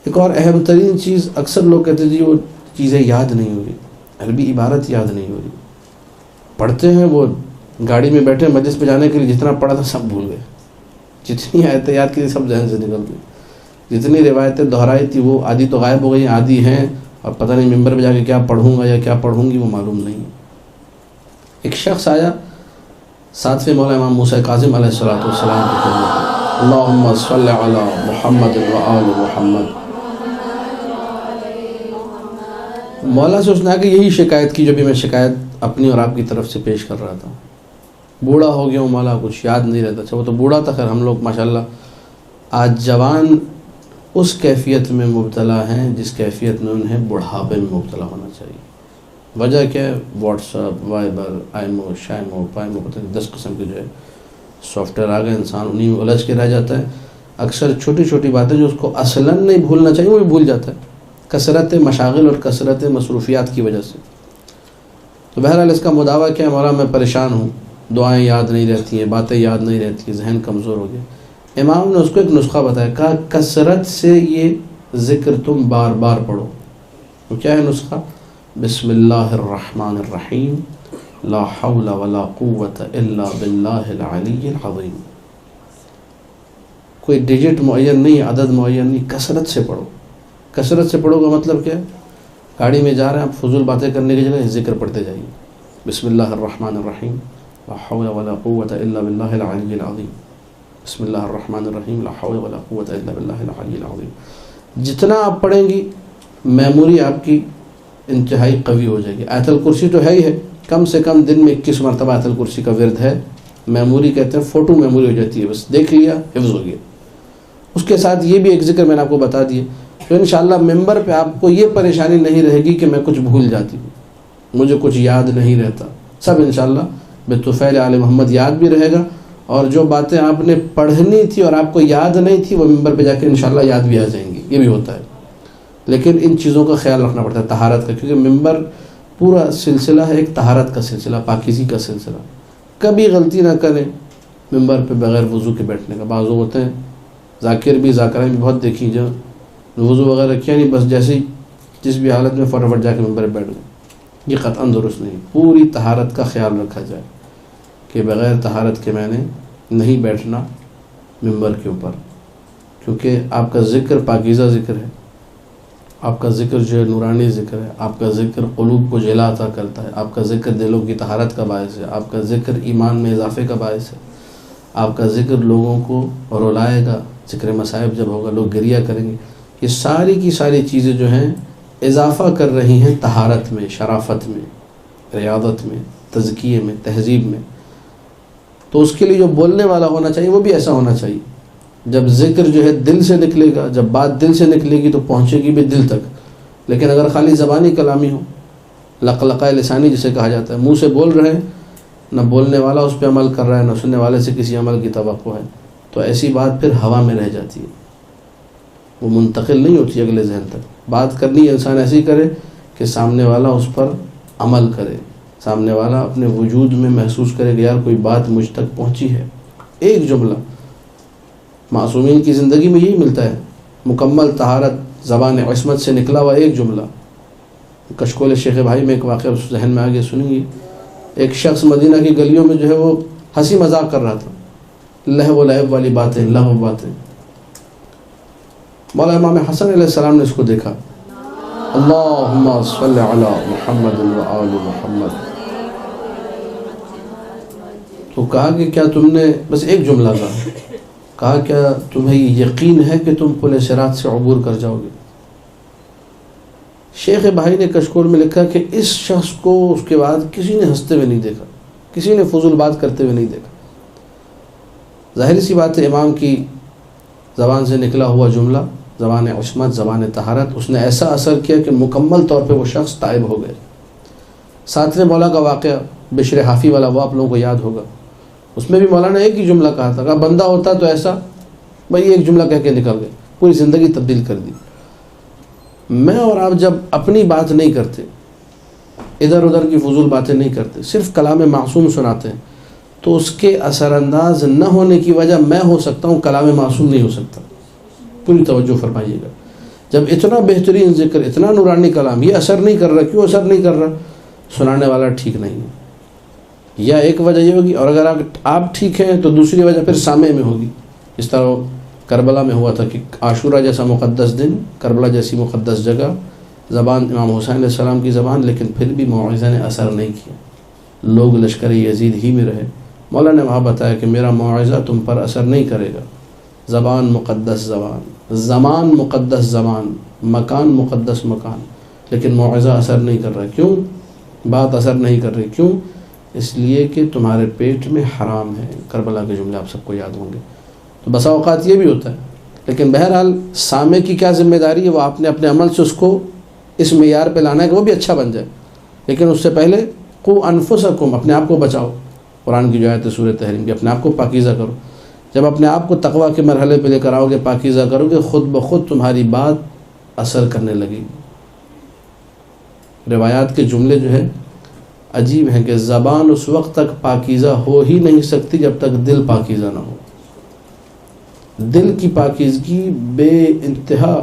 ایک اور اہم ترین چیز، اکثر لوگ کہتے ہیں جی وہ چیزیں یاد نہیں ہو رہی، عربی عبارت یاد نہیں ہو رہی، پڑھتے ہیں، وہ گاڑی میں بیٹھے مجلس پہ جانے کے لیے جتنا پڑھا تھا سب بھول گئے، جتنی آیتیں یاد کی تھی سب ذہن سے نکل گئی، جتنی روایتیں دہرائی تھی وہ آدھی تو غائب ہو گئی، آدھی ہیں اور پتہ نہیں ممبر پہ جا کے کیا پڑھوں گا یا کیا پڑھوں گی وہ معلوم نہیں۔ ایک شخص آیا 7ویں مولا امام موسیٰ کاظم علیہ الصلوۃ والسلام کی خدمت میں، اللہم صلی علی محمد و آل محمد، مولا سے اس نے آ کے یہی شکایت کی جو بھی میں شکایت اپنی اور آپ کی طرف سے پیش کر رہا تھا. بوڑھا ہو گیا ہوں مولا، کچھ یاد نہیں رہتا. اچھا وہ تو بوڑھا تھا، خیر ہم لوگ ماشاءاللہ آج جوان اس کیفیت میں مبتلا ہیں جس کیفیت میں انہیں بڑھاپے میں مبتلا ہونا چاہیے. وجہ کیا ہے؟ واٹس ایپ، وائبر، آئیمو، شائمو، پائمو، پتہ نہیں 10 قسم کے جو ہے سافٹ ویئر آ گئے. انسان انہیں میں الجھ کے رہ جاتا ہے. اکثر چھوٹی چھوٹی باتیں جو اس کو اصلاً نہیں بھولنا چاہیے وہ بھی بھول جاتا ہے، کثرت مشاغل اور کثرت مصروفیات کی وجہ سے. تو بہرحال اس کا مداوع کیا ہے؟ مولا میں پریشان ہوں، دعائیں یاد نہیں رہتی ہیں، باتیں یاد نہیں رہتی، ذہن کمزور ہو گیا. امام نے اس کو ایک نسخہ بتایا، کہا کثرت سے یہ ذکر تم بار بار پڑھو. وہ کیا ہے نسخہ؟ بسم اللہ الرحمن الرحیم، لا حول ولا قوت الا باللہ العلی العظیم. کوئی ڈیجٹ معین نہیں، عدد معین نہیں، کثرت سے پڑھو. کثرت سے پڑھو کا مطلب کیا ہے؟ گاڑی میں جا رہے ہیں آپ، فضول باتیں کرنے کی جگہ ذکر پڑھتے جائیے. بسم اللہ الرحمن الرحیم، لا حول ولا قوت الا باللہ العلی العظیم. بسم اللہ الرحمن الرحیم، لا حول ولا قوت الا باللہ العلی العظیم. جتنا آپ پڑھیں گی میموری آپ کی انتہائی قوی ہو جائے گی. آیت الکرسی تو ہے ہی ہے، کم سے کم دن میں 21 مرتبہ آیت الکرسی کا ورد ہے. میموری کہتے ہیں، فوٹو میموری ہو جاتی ہے، بس دیکھ لیا حفظ ہو گیا. اس کے ساتھ یہ بھی ایک ذکر میں نے آپ کو بتا دیے، تو انشاءاللہ ممبر پہ آپ کو یہ پریشانی نہیں رہے گی کہ میں کچھ بھول جاتی ہوں، مجھے کچھ یاد نہیں رہتا. سب انشاءاللہ بالطفیل آل محمد یاد بھی رہے گا، اور جو باتیں آپ نے پڑھنی تھی اور آپ کو یاد نہیں تھی وہ ممبر پہ جا کے انشاءاللہ یاد بھی آ جائیں گی. یہ بھی ہوتا ہے، لیکن ان چیزوں کا خیال رکھنا پڑتا ہے، طہارت کا، کیونکہ ممبر پورا سلسلہ ہے ایک طہارت کا سلسلہ، پاکیزی کا سلسلہ. کبھی غلطی نہ کریں ممبر پہ بغیر وضو کے بیٹھنے کا. بعض لوگ ہوتے ہیں ذاکر بھی ذاکریں بھی بہت دیکھی، جو وضو وغیرہ کیا نہیں، بس جیسے جس بھی حالت میں فٹافٹ جا کے ممبر پہ بیٹھ گئے. یہ قطعاً درست نہیں. پوری طہارت کا خیال رکھا جائے کہ بغیر طہارت کے میں نے نہیں بیٹھنا ممبر کے اوپر، کیونکہ آپ کا ذکر پاکیزہ ذکر ہے، آپ کا ذکر جو ہے نورانی ذکر ہے، آپ کا ذکر قلوب کو جلا عطا کرتا ہے، آپ کا ذکر دلوں کی طہارت کا باعث ہے، آپ کا ذکر ایمان میں اضافے کا باعث ہے، آپ کا ذکر لوگوں کو رلائے گا. ذکر مصائب جب ہوگا لوگ گریہ کریں گے. یہ ساری کی ساری چیزیں جو ہیں اضافہ کر رہی ہیں طہارت میں، شرافت میں، ریاضت میں، تزکیے میں، تہذیب میں. تو اس کے لیے جو بولنے والا ہونا چاہیے وہ بھی ایسا ہونا چاہیے. جب ذکر جو ہے دل سے نکلے گا، جب بات دل سے نکلے گی تو پہنچے گی بھی دل تک. لیکن اگر خالی زبانی کلامی ہو، لقلقہ لسانی جسے کہا جاتا ہے، منہ سے بول رہے ہیں، نہ بولنے والا اس پہ عمل کر رہا ہے، نہ سننے والے سے کسی عمل کی توقع ہے، تو ایسی بات پھر ہوا میں رہ جاتی ہے، وہ منتقل نہیں ہوتی اگلے ذہن تک. بات کرنی انسان ایسی کرے کہ سامنے والا اس پر عمل کرے، سامنے والا اپنے وجود میں محسوس کرے کہ یار کوئی بات مجھ تک پہنچی ہے. ایک جملہ معصومین کی زندگی میں یہی ملتا ہے، مکمل طہارت، زبان عصمت سے نکلا ہوا ایک جملہ. کشکول شیخ بھائی میں ایک واقعہ اس ذہن میں آگے سنیں گے. ایک شخص مدینہ کی گلیوں میں جو ہے وہ ہنسی مذاق کر رہا تھا، لہو و لعب والی باتیں، لہو باتیں. مولا امام حسن علیہ السلام نے اس کو دیکھا، اللہم صلی علی محمد و آل محمد، تو کہا کہ کیا تم نے، بس ایک جملہ کہا کیا تمہیں یقین ہے کہ تم پل صراط سے عبور کر جاؤ گے؟ شیخ بھائی نے کشکول میں لکھا کہ اس شخص کو اس کے بعد کسی نے ہنستے ہوئے نہیں دیکھا، کسی نے فضول بات کرتے ہوئے نہیں دیکھا. ظاہر سی بات ہے امام کی زبان سے نکلا ہوا جملہ، زبان عصمت، زبان طہارت، اس نے ایسا اثر کیا کہ مکمل طور پہ وہ شخص تائب ہو گئے. ساتویں مولا کا واقعہ بشر حافی والا وہ آپ لوگوں کو یاد ہوگا. اس میں بھی مولانا ایک ہی جملہ کہا تھا، کہ بندہ ہوتا تو ایسا، بھائی ایک جملہ کہہ کے نکل گئے، پوری زندگی تبدیل کر دی. میں اور آپ جب اپنی بات نہیں کرتے، ادھر ادھر کی فضول باتیں نہیں کرتے، صرف کلام معصوم سناتے ہیں، تو اس کے اثر انداز نہ ہونے کی وجہ میں ہو سکتا ہوں، کلام معصوم نہیں ہو سکتا. پوری توجہ فرمائیے گا. جب اتنا بہترین ذکر، اتنا نورانی کلام یہ اثر نہیں کر رہا، کیوں اثر نہیں کر رہا؟ سنانے والا ٹھیک نہیں ہے، یا ایک وجہ یہ ہوگی، اور اگر آپ ٹھیک ہیں تو دوسری وجہ پھر سامع میں ہوگی. اس طرح کربلا میں ہوا تھا کہ عاشورہ جیسا مقدس دن، کربلا جیسی مقدس جگہ، زبان امام حسین علیہ السلام کی زبان، لیکن پھر بھی موعظہ نے اثر نہیں کیا، لوگ لشکر یزید ہی میں رہے. مولا نے وہاں بتایا کہ میرا موعظہ تم پر اثر نہیں کرے گا. زبان مقدس زبان، زمان مقدس زمان، مکان مقدس مکان، لیکن موعظہ اثر نہیں کر رہا. کیوں بات اثر نہیں کر رہی؟ کیوں؟ اس لیے کہ تمہارے پیٹ میں حرام ہے. کربلا کے جملے آپ سب کو یاد ہوں گے. تو بسا اوقات یہ بھی ہوتا ہے. لیکن بہرحال سامع کی کیا ذمہ داری ہے؟ وہ آپ نے اپنے عمل سے اس کو اس معیار پہ لانا ہے کہ وہ بھی اچھا بن جائے. لیکن اس سے پہلے قوا انفسکم، اپنے آپ کو بچاؤ. قرآن کی جو آیت ہے سورہ تحریم کی، اپنے آپ کو پاکیزہ کرو. جب اپنے آپ کو تقویٰ کے مرحلے پہ لے کر آؤ گے، پاکیزہ کرو گے، خود بخود تمہاری بات اثر کرنے لگے گی. روایات کے جملے جو ہے عجیب ہیں کہ زبان اس وقت تک پاکیزہ ہو ہی نہیں سکتی جب تک دل پاکیزہ نہ ہو. دل کی پاکیزگی بے انتہا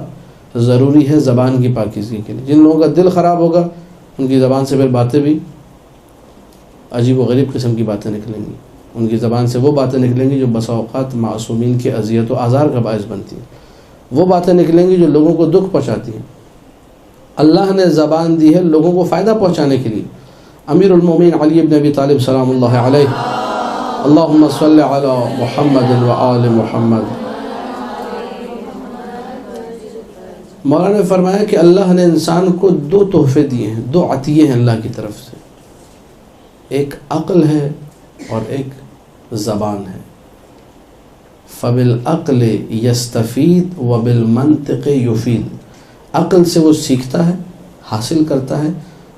ضروری ہے زبان کی پاکیزگی کے لیے. جن لوگوں کا دل خراب ہوگا ان کی زبان سے پھر باتیں بھی عجیب و غریب قسم کی باتیں نکلیں گی. ان کی زبان سے وہ باتیں نکلیں گی جو بسا اوقات معصومین کی اذیت و آزار کا باعث بنتی ہیں. وہ باتیں نکلیں گی جو لوگوں کو دکھ پہنچاتی ہیں. اللہ نے زبان دی ہے لوگوں کو فائدہ پہنچانے کے لیے. امیر المومنین علی بن ابی طالب سلام اللہ علیہ، اللہم صلی علی محمد و آل محمد. مولانا نے فرمایا کہ اللہ نے انسان کو دو تحفے دیے ہیں، دو عطیے ہیں اللہ کی طرف سے. ایک عقل ہے اور ایک زبان ہے. فبالعقل یستفید وبالمنطق یفید. عقل سے وہ سیکھتا ہے، حاصل کرتا ہے،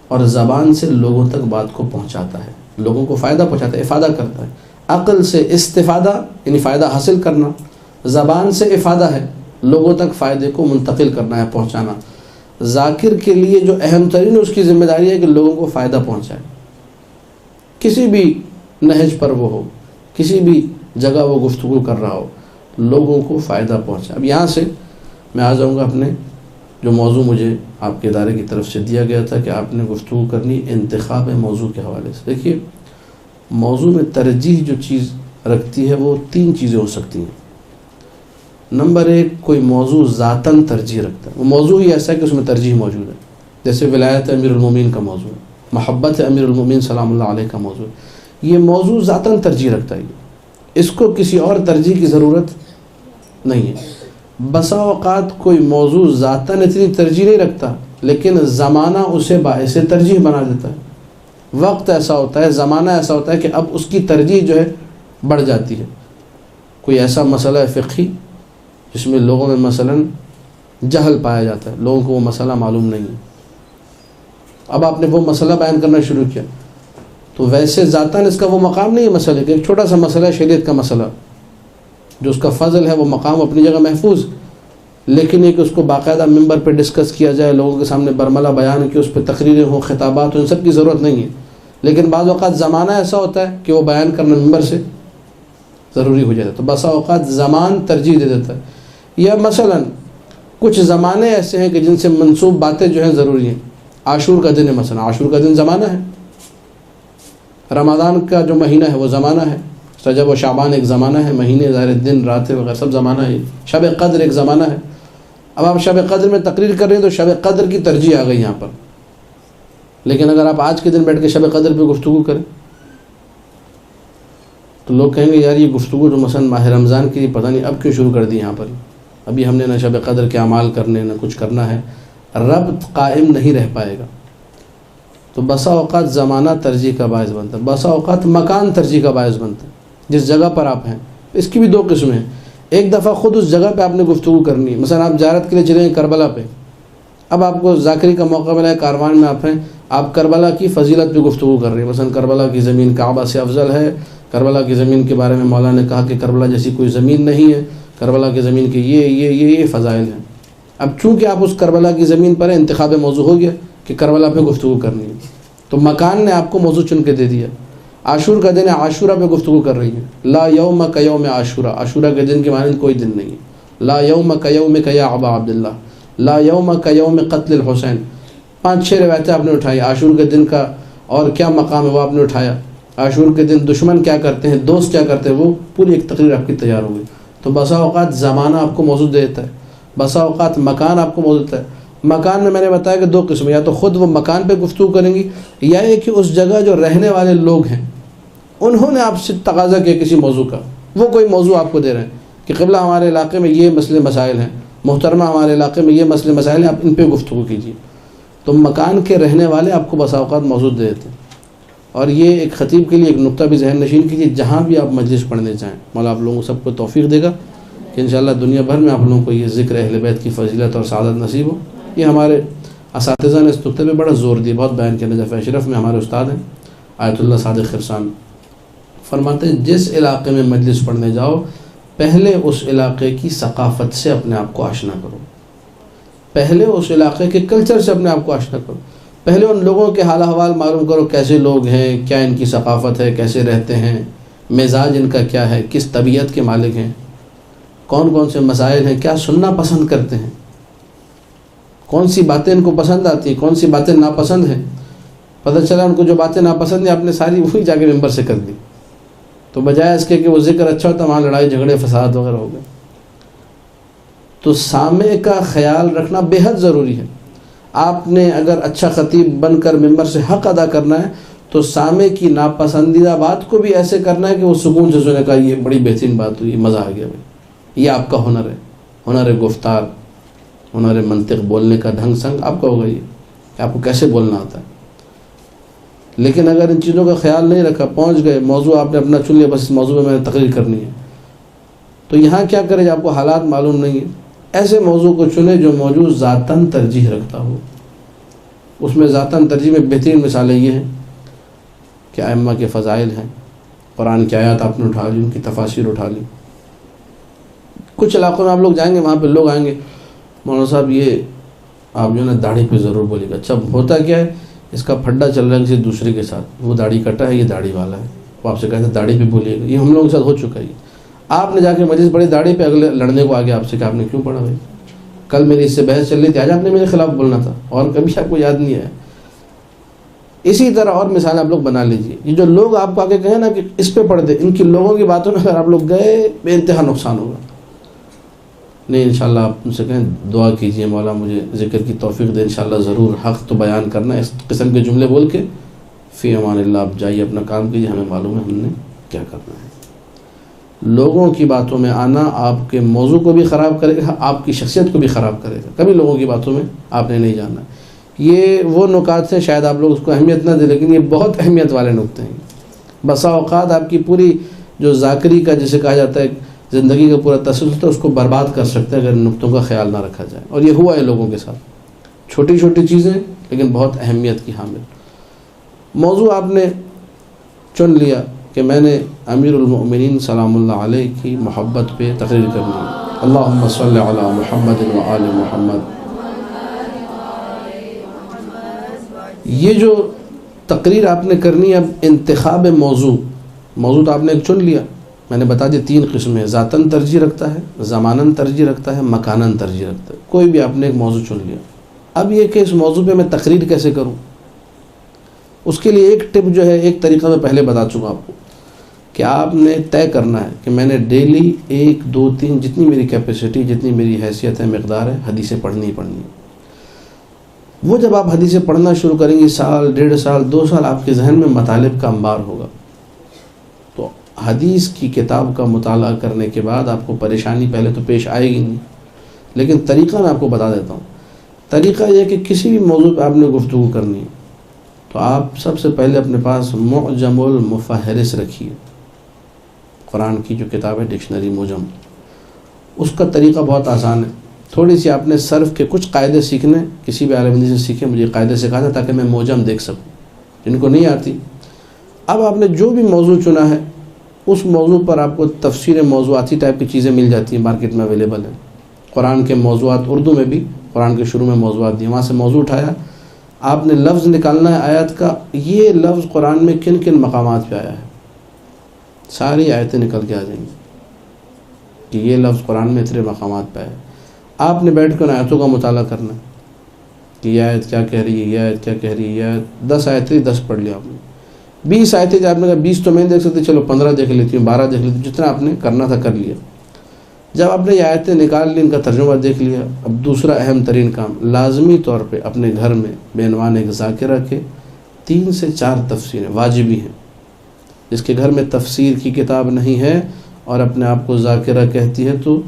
اور زبان سے لوگوں تک بات کو پہنچاتا ہے، لوگوں کو فائدہ پہنچاتا ہے، افادہ کرتا ہے. عقل سے استفادہ یعنی فائدہ حاصل کرنا، زبان سے افادہ ہے لوگوں تک فائدے کو منتقل کرنا ہے، پہنچانا. ذاکر کے لیے جو اہم ترین اس کی ذمہ داری ہے کہ لوگوں کو فائدہ پہنچائے. کسی بھی نہج پر وہ ہو، کسی بھی جگہ وہ گفتگو کر رہا ہو، لوگوں کو فائدہ پہنچائے. اب یہاں سے میں آ جاؤں گا اپنے جو موضوع مجھے آپ کے ادارے کی طرف سے دیا گیا تھا کہ آپ نے گفتگو کرنی انتخاب موضوع کے حوالے سے. دیکھیے، موضوع میں ترجیح جو چیز رکھتی ہے وہ تین چیزیں ہو سکتی ہیں. نمبر ایک، کوئی موضوع ذاتاً ترجیح رکھتا ہے. وہ موضوع ہی ایسا ہے کہ اس میں ترجیح موجود ہے. جیسے ولایت امیر المومنین کا موضوع ہے، محبت امیر المومنین سلام اللہ علیہ کا موضوع ہے. یہ موضوع ذاتاً ترجیح رکھتا ہے. اس کو کسی اور ترجیح کی ضرورت نہیں ہے. بسا اوقات کوئی موضوع ذاتاً اتنی ترجیح نہیں رکھتا، لیکن زمانہ اسے باعث ترجیح بنا دیتا ہے. وقت ایسا ہوتا ہے، زمانہ ایسا ہوتا ہے کہ اب اس کی ترجیح جو ہے بڑھ جاتی ہے. کوئی ایسا مسئلہ ہے فقہی جس میں لوگوں میں مثلاً جہل پایا جاتا ہے، لوگوں کو وہ مسئلہ معلوم نہیں ہے. اب آپ نے وہ مسئلہ بیان کرنا شروع کیا تو ویسے ذاتاً اس کا وہ مقام نہیں ہے مسئلے کا. ایک چھوٹا سا مسئلہ ہے، شریعت کا مسئلہ، جو اس کا فضل ہے وہ مقام اپنی جگہ محفوظ، لیکن ایک اس کو باقاعدہ ممبر پہ ڈسکس کیا جائے، لوگوں کے سامنے برملا بیان کی، اس پہ تقریریں ہوں، خطابات ہوں، ان سب کی ضرورت نہیں ہے. لیکن بعض اوقات زمانہ ایسا ہوتا ہے کہ وہ بیان کرنا ممبر سے ضروری ہو جاتا ہے، تو بسا اوقات زمان ترجیح دے دیتا ہے. یا مثلا کچھ زمانے ایسے ہیں کہ جن سے منسوب باتیں جو ہیں ضروری ہیں. عاشور کا دن ہے، مثلا عاشور کا دن زمانہ ہے. رمضان کا جو مہینہ ہے وہ زمانہ ہے. رجب و شعبان ایک زمانہ ہے، مہینے ظاہر دن راتیں وغیرہ سب زمانہ ہے. شب قدر ایک زمانہ ہے. اب آپ شب قدر میں تقریر کر رہے ہیں تو شب قدر کی ترجیح آ گئی یہاں پر. لیکن اگر آپ آج کے دن بیٹھ کے شب قدر پہ گفتگو کریں تو لوگ کہیں گے یار یہ گفتگو جو مثلا ماہ رمضان کی پتہ نہیں اب کیوں شروع کر دی یہاں پر. ابھی ہم نے نہ شب قدر کے اعمال کرنے نہ کچھ کرنا ہے. ربط قائم نہیں رہ پائے گا. تو بسا اوقات زمانہ ترجیح کا باعث بنتا ہے، بسا اوقات مکان ترجیح کا باعث بنتا ہے. جس جگہ پر آپ ہیں اس کی بھی دو قسمیں ہیں. ایک دفعہ خود اس جگہ پہ آپ نے گفتگو کرنی ہے. مثلا آپ زیارت کے لیے چلے ہیں کربلا پہ، اب آپ کو ذاکری کا موقع ملا ہے، کاروان میں آپ ہیں، آپ کربلا کی فضیلت پہ گفتگو کر رہے ہیں. مثلا کربلا کی زمین کعبہ سے افضل ہے، کربلا کی زمین کے بارے میں مولانا نے کہا کہ کربلا جیسی کوئی زمین نہیں ہے، کربلا کی زمین کے یہ فضائل ہیں. اب چونکہ آپ اس کربلا کی زمین پر انتخاب موضوع ہو گیا کہ کربلا پہ گفتگو کرنی ہے، تو مکان نے آپ کو موضوع چن کے دے دیا. عاشور کا دن ہے، عاشورہ پہ گفتگو کر رہی ہے. لا یوم کیوم عاشورہ، عاشورہ کے دن کے معنی کوئی دن نہیں ہے. لا یوم کیوم یا ابا عبداللہ، لا یوم کیوم قتل الحسین. 5-6 روایتیں آپ نے اٹھائی. عاشور کے دن کا اور کیا مقام ہے وہ آپ نے اٹھایا. عاشور کے دن دشمن کیا کرتے ہیں، دوست کیا کرتے ہیں، وہ پوری ایک تقریر آپ کی تیار ہو گئی. تو بسا اوقات زمانہ آپ کو موضوع دیتا ہے، بسا اوقات مکان آپ کو موضوع دیتا ہے. مکان میں نے بتایا کہ 2 قسم، یا تو خود وہ مکان پہ گفتگو کریں گی، یا یہ کہ اس جگہ جو رہنے والے لوگ ہیں انہوں نے آپ سے تقاضا کیا کسی موضوع کا، وہ کوئی موضوع آپ کو دے رہے ہیں کہ قبلہ ہمارے علاقے میں یہ مسئلے مسائل ہیں، محترمہ ہمارے علاقے میں یہ مسئلے مسائل ہیں، آپ ان پہ گفتگو کیجیے. تو مکان کے رہنے والے آپ کو بسا اوقات موجود دے دیتے ہیں. اور یہ ایک خطیب کے لیے ایک نقطہ بھی ذہن نشین کیجیے، جہاں بھی آپ مجلس پڑھنے جائیں مولا آپ لوگوں کو سب کو توفیق دے گا کہ انشاءاللہ دنیا بھر میں آپ لوگوں کو یہ ذکر اہل بیت کی فضیلت اور سعادت نصیب ہو. یہ ہمارے اساتذہ نے اس نقطے پہ بڑا زور دیا، بہت بیان کیا. نجف اشرف میں ہمارے استاد ہیں آیت اللہ صادق خرسان، فرماتے ہیں جس علاقے میں مجلس پڑھنے جاؤ پہلے اس علاقے کی ثقافت سے اپنے آپ کو آشنا کرو، پہلے اس علاقے کے کلچر سے اپنے آپ کو آشنا کرو، پہلے ان لوگوں کے حال احوال معلوم کرو، کیسے لوگ ہیں، کیا ان کی ثقافت ہے، کیسے رہتے ہیں، مزاج ان کا کیا ہے، کس طبیعت کے مالک ہیں، کون کون سے مسائل ہیں، کیا سننا پسند کرتے ہیں، کون سی باتیں ان کو پسند آتی ہیں، کون سی باتیں ناپسند ہیں. پتہ چلا ان کو جو باتیں ناپسند ہیں آپ نے ساری وہی جا کے ممبر سے کر دی، تو بجائے اس کے کہ وہ ذکر اچھا ہوتا وہاں لڑائی جھگڑے فساد وغیرہ ہو گئے. تو سامع کا خیال رکھنا بے حد ضروری ہے. آپ نے اگر اچھا خطیب بن کر ممبر سے حق ادا کرنا ہے تو سامع کی ناپسندیدہ بات کو بھی ایسے کرنا ہے کہ وہ سکون سے سنے، کہا یہ بڑی بہترین بات ہوئی، مزہ آ گیا بھائی. یہ آپ کا ہنر ہے، ہنر گفتار، ہنر منطق، بولنے کا ڈھنگ سنگ آپ کا ہوگا، یہ کہ آپ کو کیسے بولنا آتا ہے. لیکن اگر ان چیزوں کا خیال نہیں رکھا، پہنچ گئے موضوع آپ نے اپنا چن لیا، بس اس موضوع میں نے تقریر کرنی ہے، تو یہاں کیا کرے جب آپ کو حالات معلوم نہیں ہیں. ایسے موضوع کو چنے جو موضوع ذاتاً ترجیح رکھتا ہو. اس میں ذاتاً ترجیح میں بہترین مثالیں یہ ہیں کہ ائمہ کے فضائل ہیں، قرآن کی آیات آپ نے اٹھا لی، ان کی تفاسیر اٹھا لی. کچھ علاقوں میں آپ لوگ جائیں گے، وہاں پہ لوگ آئیں گے، مولانا صاحب یہ آپ جو ہے نا داڑھی پہ ضرور بولیے گا. اچھا ہوتا کیا ہے، اس کا پھڈا چل رہا ہے کسی دوسرے کے ساتھ، وہ داڑھی کٹا ہے، یہ داڑھی والا ہے، وہ آپ سے کہتے ہیں داڑھی پہ بولیے گا. یہ ہم لوگوں کے ساتھ ہو چکا ہے. آپ نے جا کے مجلس پڑھی داڑھی پہ، اگلے لڑنے کو آگے آپ سے کہا آپ نے کیوں پڑھا بھائی، کل میری اس سے بحث چل رہی تھی، آج آپ نے میرے خلاف بولنا تھا، اور کبھی آپ کو یاد نہیں ہے. اسی طرح اور مثال آپ لوگ بنا لیجئے. یہ جو لوگ آپ کو آگے کہیں نا کہ اس پہ پڑھ دے، ان کی لوگوں کی باتوں میں اگر آپ لوگ گئے بے انتہا نقصان ہوگا. نہیں انشاءاللہ آپ ان سے کہیں دعا کیجئے مولا مجھے ذکر کی توفیق دے، انشاءاللہ ضرور حق تو بیان کرنا ہے. اس قسم کے جملے بول کے فی امان اللہ آپ جائیے اپنا کام کیجئے، ہمیں معلوم ہے ہم نے کیا کرنا ہے. لوگوں کی باتوں میں آنا آپ کے موضوع کو بھی خراب کرے گا، آپ کی شخصیت کو بھی خراب کرے گا. کبھی لوگوں کی باتوں میں آپ نے نہیں جانا. یہ وہ نکات ہیں شاید آپ لوگ اس کو اہمیت نہ دیں، لیکن یہ بہت اہمیت والے نکتے ہیں. بسا اوقات آپ کی پوری جو ذاکری کا جسے کہا جاتا ہے زندگی کا پورا تسلسل ہے، اس کو برباد کر سکتے ہیں اگر ان نقطوں کا خیال نہ رکھا جائے. اور یہ ہوا ہے لوگوں کے ساتھ، چھوٹی چھوٹی چیزیں لیکن بہت اہمیت کی حامل. موضوع آپ نے چن لیا کہ میں نے امیر المؤمنین سلام اللہ علیہ کی محبت پہ تقریر کرنی ہے. اللہم صلی علی محمد و آل محمد. یہ جو تقریر آپ نے کرنی ہے، اب انتخاب موضوع تو آپ نے ایک چن لیا. میں نے بتا دیا 3 قسمیں، ذاتاً ترجیح رکھتا ہے، زماناً ترجیح رکھتا ہے، مکاناً ترجیح رکھتا ہے. کوئی بھی آپ نے ایک موضوع چن لیا. اب یہ کہ اس موضوع پہ میں تقریر کیسے کروں، اس کے لیے ایک ٹپ جو ہے، ایک طریقہ میں پہلے بتا چکا آپ کو کہ آپ نے طے کرنا ہے کہ میں نے ڈیلی 1 2 3 جتنی میری کیپیسٹی، جتنی میری حیثیت ہے، مقدار ہے، حدیثیں پڑھنی ہی پڑھنی ہے. وہ جب آپ حدیثیں پڑھنا شروع کریں گے، سال 1.5 سال 2 سال آپ کے ذہن میں مطالب کا انبار ہوگا. تو حدیث کی کتاب کا مطالعہ کرنے کے بعد آپ کو پریشانی پہلے تو پیش آئے گی نہیں، لیکن طریقہ میں آپ کو بتا دیتا ہوں. طریقہ یہ کہ کسی بھی موضوع پہ آپ نے گفتگو کرنی ہے تو آپ سب سے پہلے اپنے پاس معجم المفہرس رکھیے. قرآن کی جو کتاب ہے ڈکشنری معجم، اس کا طریقہ بہت آسان ہے. تھوڑی سی آپ نے صرف کے کچھ قاعدے سیکھنے، کسی بھی عالم دین سے سیکھیں، مجھے قاعدے سکھا دیں تاکہ میں معجم دیکھ سکوں جن کو نہیں آتی. اب آپ نے جو بھی موضوع چنا ہے اس موضوع پر آپ کو تفسیر موضوعاتی ٹائپ کی چیزیں مل جاتی ہیں، مارکیٹ میں اویلیبل ہیں. قرآن کے موضوعات اردو میں بھی، قرآن کے شروع میں موضوعات دیے، وہاں سے موضوع اٹھایا، آپ نے لفظ نکالنا ہے آیت کا، یہ لفظ قرآن میں کن کن مقامات پہ آیا ہے. ساری آیتیں نکل کے آ جائیں گی کہ یہ لفظ قرآن میں اتنے مقامات پہ ہے. آپ نے بیٹھ کر آیتوں کا مطالعہ کرنا ہے کہ یہ آیت کیا کہہ رہی ہے، یہ آیت کیا کہہ رہی ہے. یہ آیت 10 آیتیں 10 پڑھ لیا آپ نے. 20 آیتیں جب آپ نے کہا 20 تو میں نہیں دیکھ سکتے، چلو 15 دیکھ لیتی ہوں، 12 دیکھ لیتی ہوں، جتنا آپ نے کرنا تھا کر لیا. جب آپ نے یہ آیتیں نکال لی، ان کا ترجمہ دیکھ لیا، اب دوسرا اہم ترین کام، لازمی طور پہ اپنے گھر میں بے عنوان ایک ذاکرہ کے 3 سے 4 تفسیریں واجبی ہیں. جس کے گھر میں تفسیر کی کتاب نہیں ہے اور اپنے آپ کو ذاکرہ کہتی ہے تو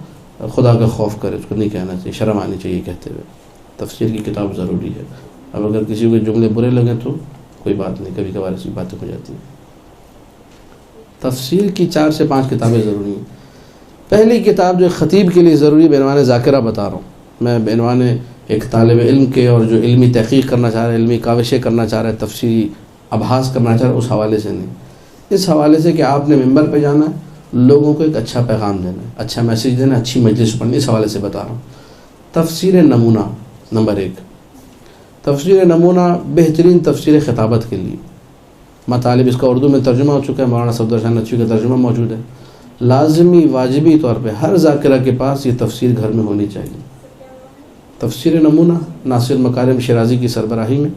خدا کا خوف کرے، اس کو نہیں کہنا چاہیے، شرم آنی چاہیے کہتے ہوئے. تفسیر کی کتاب ضروری ہے. اب اگر کسی کو جملے برے لگیں تو کوئی بات نہیں، کبھی کبھار ایسی باتیں ہو جاتی ہیں۔ تفسیر کی 4 سے 5 کتابیں ضروری ہیں۔ پہلی کتاب جو خطیب کے لیے ضروری بعنوان ذاکرہ بتا رہا ہوں میں، بعنوان ایک طالب علم کے اور جو علمی تحقیق کرنا چاہ رہا ہے، علمی کاوشیں کرنا چاہ رہا ہے، تفسیری ابحاث کرنا چاہ رہا ہے، اس حوالے سے نہیں، اس حوالے سے کہ آپ نے ممبر پہ جانا ہے، لوگوں کو ایک اچھا پیغام دینا ہے، اچھا میسیج دینا ہے، اچھی مجلس پڑھنی، اس حوالے سے بتا رہا ہوں۔ تفسیر نمونہ نمبر 1، تفسیر نمونہ بہترین تفسیر خطابت کے لیے، مطالب اس کا اردو میں ترجمہ ہو چکا ہے، مولانا صفدر شاہ نقوی کا ترجمہ موجود ہے۔ لازمی واجبی طور پہ ہر ذاکرہ کے پاس یہ تفسیر گھر میں ہونی چاہیے۔ تفسیر نمونہ ناصر مکارم شیرازی کی سربراہی میں